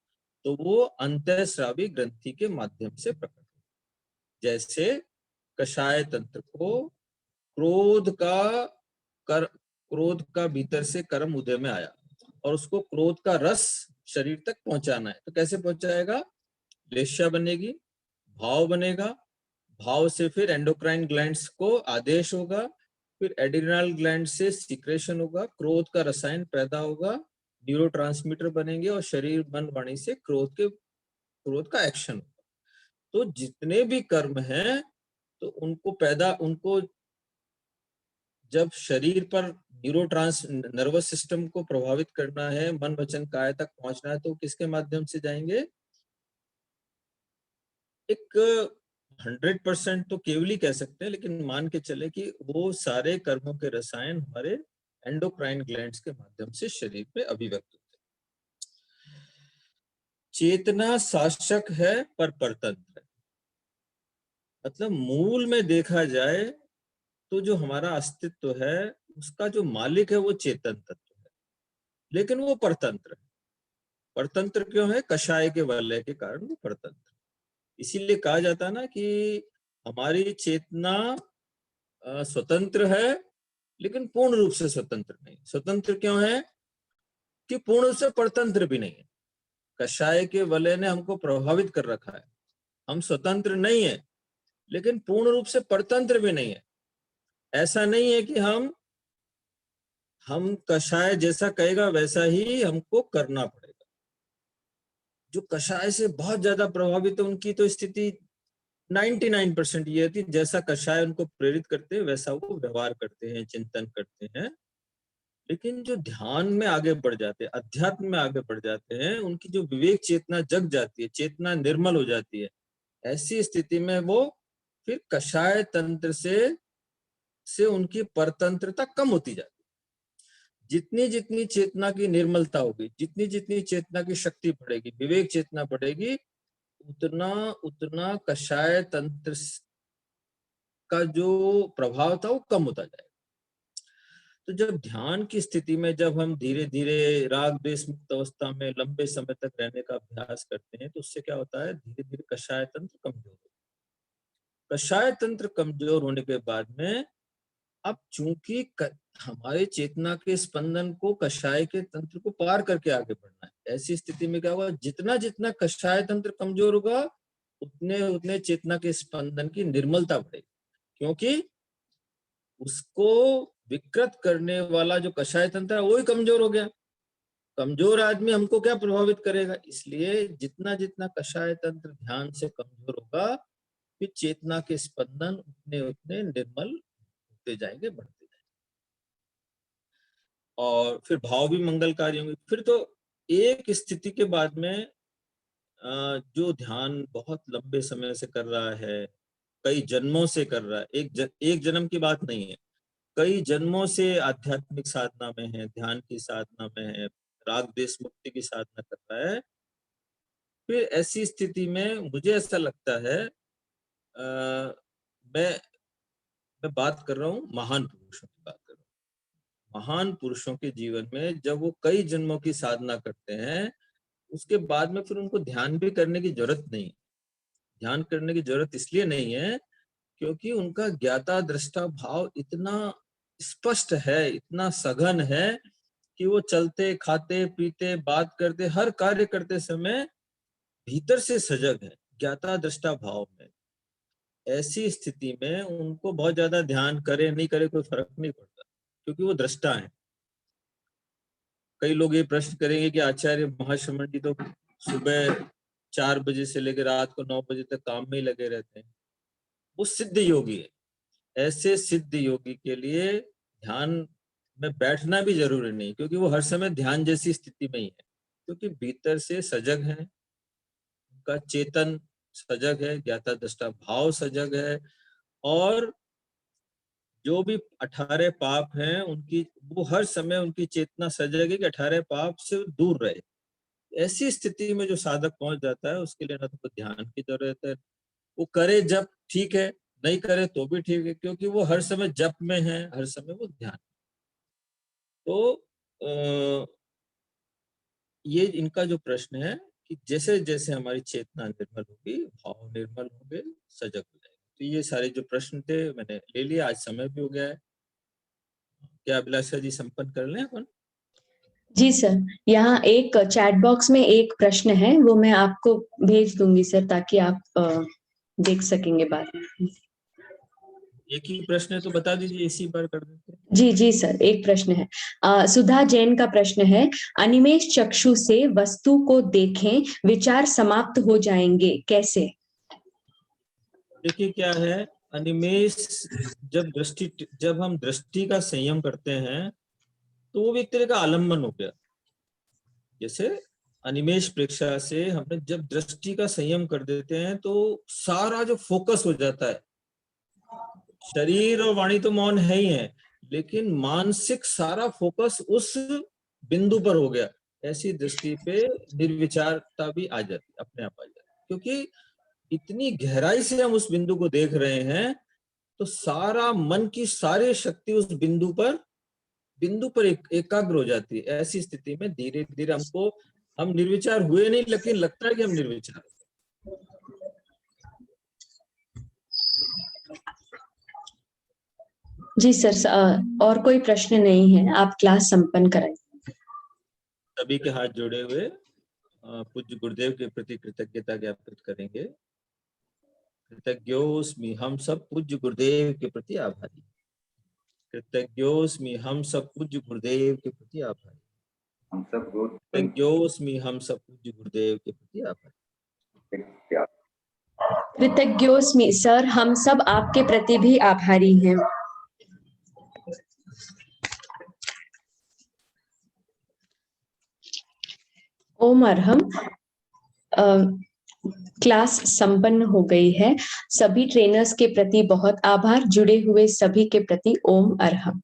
तो वो अंतःस्रावी ग्रंथि के माध्यम से प्रकट होगा। जैसे कषाय तंत्र को क्रोध का भीतर से कर्म उदय में आया और उसको क्रोध का रस शरीर तक पहुंचाना है, तो कैसे पहुंचाएगा? लेश्या बनेगी, भाव बनेगा, भाव से फिर एंडोक्राइन ग्लैंड्स को आदेश होगा, फिर एड्रिनल ग्लैंड से सीक्रेशन होगा, क्रोध का रसायन पैदा होगा, न्यूरोट्रांसमीटर बनेंगे और शरीर मन वाणी से क्रोध का एक्शन होगा। तो जितने भी कर्म हैं तो उनको जब शरीर पर नर्वस सिस्टम को प्रभावित करना है, मन वचन काया तक पहुंचना है, तो किसके माध्यम से जाएंगे? एक 100% तो केवल ही कह सकते हैं, लेकिन मान के चले कि वो सारे कर्मों के रसायन हमारे एंडोक्राइन ग्लैंड्स के माध्यम से शरीर में अभिव्यक्त होते हैं। चेतना शासक है पर परतंत्र है। मतलब मूल में देखा जाए तो जो हमारा अस्तित्व है उसका जो मालिक है वो चेतन तत्व है, लेकिन वो परतंत्र है। परतंत्र क्यों है? कषाय के वलय के कारण वो परतंत्र। इसीलिए कहा जाता है ना कि हमारी चेतना स्वतंत्र है लेकिन पूर्ण रूप से स्वतंत्र नहीं। स्वतंत्र क्यों है? कि पूर्ण रूप से परतंत्र भी नहीं है। कषाय के वलय ने हमको प्रभावित कर रखा है। हम स्वतंत्र नहीं है लेकिन पूर्ण रूप से परतंत्र भी नहीं है। ऐसा नहीं है कि हम कषाय जैसा कहेगा वैसा ही हमको करना पड़ेगा। जो कषाय से बहुत ज्यादा प्रभावित है उनकी तो स्थिति 99% ये थी, जैसा कषाय उनको प्रेरित करते हैं वैसा वो व्यवहार करते हैं, चिंतन करते हैं। लेकिन जो ध्यान में आगे बढ़ जाते हैं, अध्यात्म में आगे बढ़ जाते हैं, उनकी जो विवेक चेतना जग जाती है, चेतना निर्मल हो जाती है, ऐसी स्थिति में वो फिर कषाय तंत्र से उनकी परतंत्रता कम होती जाती है। जितनी जितनी चेतना की निर्मलता होगी, जितनी जितनी चेतना की शक्ति बढ़ेगी, विवेक चेतना बढ़ेगी, उतना उतना कषाय तंत्र का जो प्रभाव था वो कम होता जाएगा। तो जब ध्यान की स्थिति में जब हम धीरे धीरे राग द्वेष मुक्त अवस्था में लंबे समय तक रहने का अभ्यास करते हैं तो उससे क्या होता है? धीरे धीरे कषाय तंत्र कमजोर होता है। कषाय तंत्र कमजोर होने के बाद में अब चूंकि हमारे चेतना के स्पंदन को कषाय के तंत्र को पार करके आगे बढ़ना है, ऐसी स्थिति में क्या होगा? जितना जितना कषाय तंत्र कमजोर होगा उतने उतने चेतना के स्पंदन की निर्मलता बढ़ेगी, क्योंकि उसको विकृत करने वाला जो कषाय तंत्र है वो ही कमजोर हो गया। कमजोर आदमी हमको क्या प्रभावित करेगा? इसलिए जितना जितना कषाय तंत्र ध्यान से कमजोर होगा फिर चेतना के स्पंदन उतने उतने निर्मल होते जाएंगे, बढ़ते जाएंगे, और फिर भाव भी मंगलकारी होंगे। फिर तो एक स्थिति के बाद में जो ध्यान बहुत लंबे समय से कर रहा है, कई जन्मों से कर रहा है, एक जन्म की बात नहीं है, कई जन्मों से आध्यात्मिक साधना में है, ध्यान की साधना में है, राग द्वेष मुक्ति की साधना कर रहा है, फिर ऐसी स्थिति में मुझे ऐसा लगता है मैं बात कर रहा हूँ महान पुरुषों की बात कर रहा हूँ। महान पुरुषों के जीवन में जब वो कई जन्मों की साधना करते हैं उसके बाद में फिर उनको ध्यान भी करने की जरूरत नहीं। ध्यान करने की जरूरत इसलिए नहीं है क्योंकि उनका ज्ञाता दृष्टा भाव इतना स्पष्ट है, इतना सघन है कि वो चलते, खाते, पीते, बात करते, हर कार्य करते समय भीतर से सजग है, ज्ञाता दृष्टा भाव में। ऐसी स्थिति में उनको बहुत ज्यादा ध्यान करे नहीं करे कोई फर्क नहीं पड़ता, क्योंकि वो दृष्टा है। कई लोग ये प्रश्न करेंगे कि आचार्य महाश्रमण जी तो सुबह 4 बजे से लेकर रात को 9 बजे तक काम में ही लगे रहते हैं। वो सिद्ध योगी है। ऐसे सिद्ध योगी के लिए ध्यान में बैठना भी जरूरी नहीं, क्योंकि वो हर समय ध्यान जैसी स्थिति में ही है, क्योंकि भीतर से सजग है, उनका चेतन सजग है, ज्ञाता दृष्टा भाव सजग है, और जो भी 18 पाप हैं उनकी, वो हर समय उनकी चेतना सजग है कि 18 पाप से दूर रहे। ऐसी स्थिति में जो साधक पहुंच जाता है, उसके लिए ना तो ध्यान की जरूरत है, वो करे जब ठीक है, नहीं करे तो भी ठीक है, क्योंकि वो हर समय जप में है, हर समय वो ध्यान। तो ये इनका जो प्रश्न है कि जैसे जैसे हमारी चेतना निर्मल होगी, भाव निर्मल होंगे, सजग हो जाएंगे। तो ये सारे जो प्रश्न थे मैंने ले लिया, आज समय भी हो गया है। क्या अभिलाषा जी संपन्न कर लें अपन? जी सर, यहाँ एक चैट बॉक्स में एक प्रश्न है, वो मैं आपको भेज दूंगी सर, ताकि आप देख सकेंगे बाद में। एक ही प्रश्न है तो बता दीजिए, इसी बार कर देते हैं। जी जी सर, एक प्रश्न है। सुधा जैन का प्रश्न है, अनिमेष चक्षु से वस्तु को देखें, विचार समाप्त हो जाएंगे, कैसे? देखिए क्या है, अनिमेष जब हम दृष्टि का संयम करते हैं तो वो भी एक तरह का आलम्बन हो गया। जैसे अनिमेष प्रेक्षा से हमने जब दृष्टि का संयम कर देते हैं तो सारा जो फोकस हो जाता है, शरीर और वाणी तो मौन है ही है, लेकिन मानसिक सारा फोकस उस बिंदु पर हो गया। ऐसी दृष्टि पे निर्विचारता भी आ जाती, अपने आप आ जाती, क्योंकि इतनी गहराई से हम उस बिंदु को देख रहे हैं, तो सारा मन की सारी शक्ति उस बिंदु पर एकाग्र हो जाती है। ऐसी स्थिति में धीरे धीरे हम निर्विचार हुए नहीं, लेकिन लगता है कि हम निर्विचार। जी सर, और कोई प्रश्न नहीं है, आप क्लास संपन्न कराइए। सभी के हाथ जोड़े हुए पूज्य गुरुदेव के प्रति कृतज्ञता ज्ञापित करेंगे। कृतज्ञोस्मि, हम सब पूज्य गुरुदेव के प्रति आभारी। कृतज्ञोस्मि, हम सब पूज्य गुरुदेव के प्रति आभारी। हम सब कृतज्ञोस्मि, हम सब पूज्य गुरुदेव के प्रति आभारी। कृतज्ञोस्मि सर, हम सब आपके प्रति भी आभारी हैं। ओम अरहम। क्लास संपन्न हो गई है। सभी ट्रेनर्स के प्रति बहुत आभार, जुड़े हुए सभी के प्रति ओम अरहम।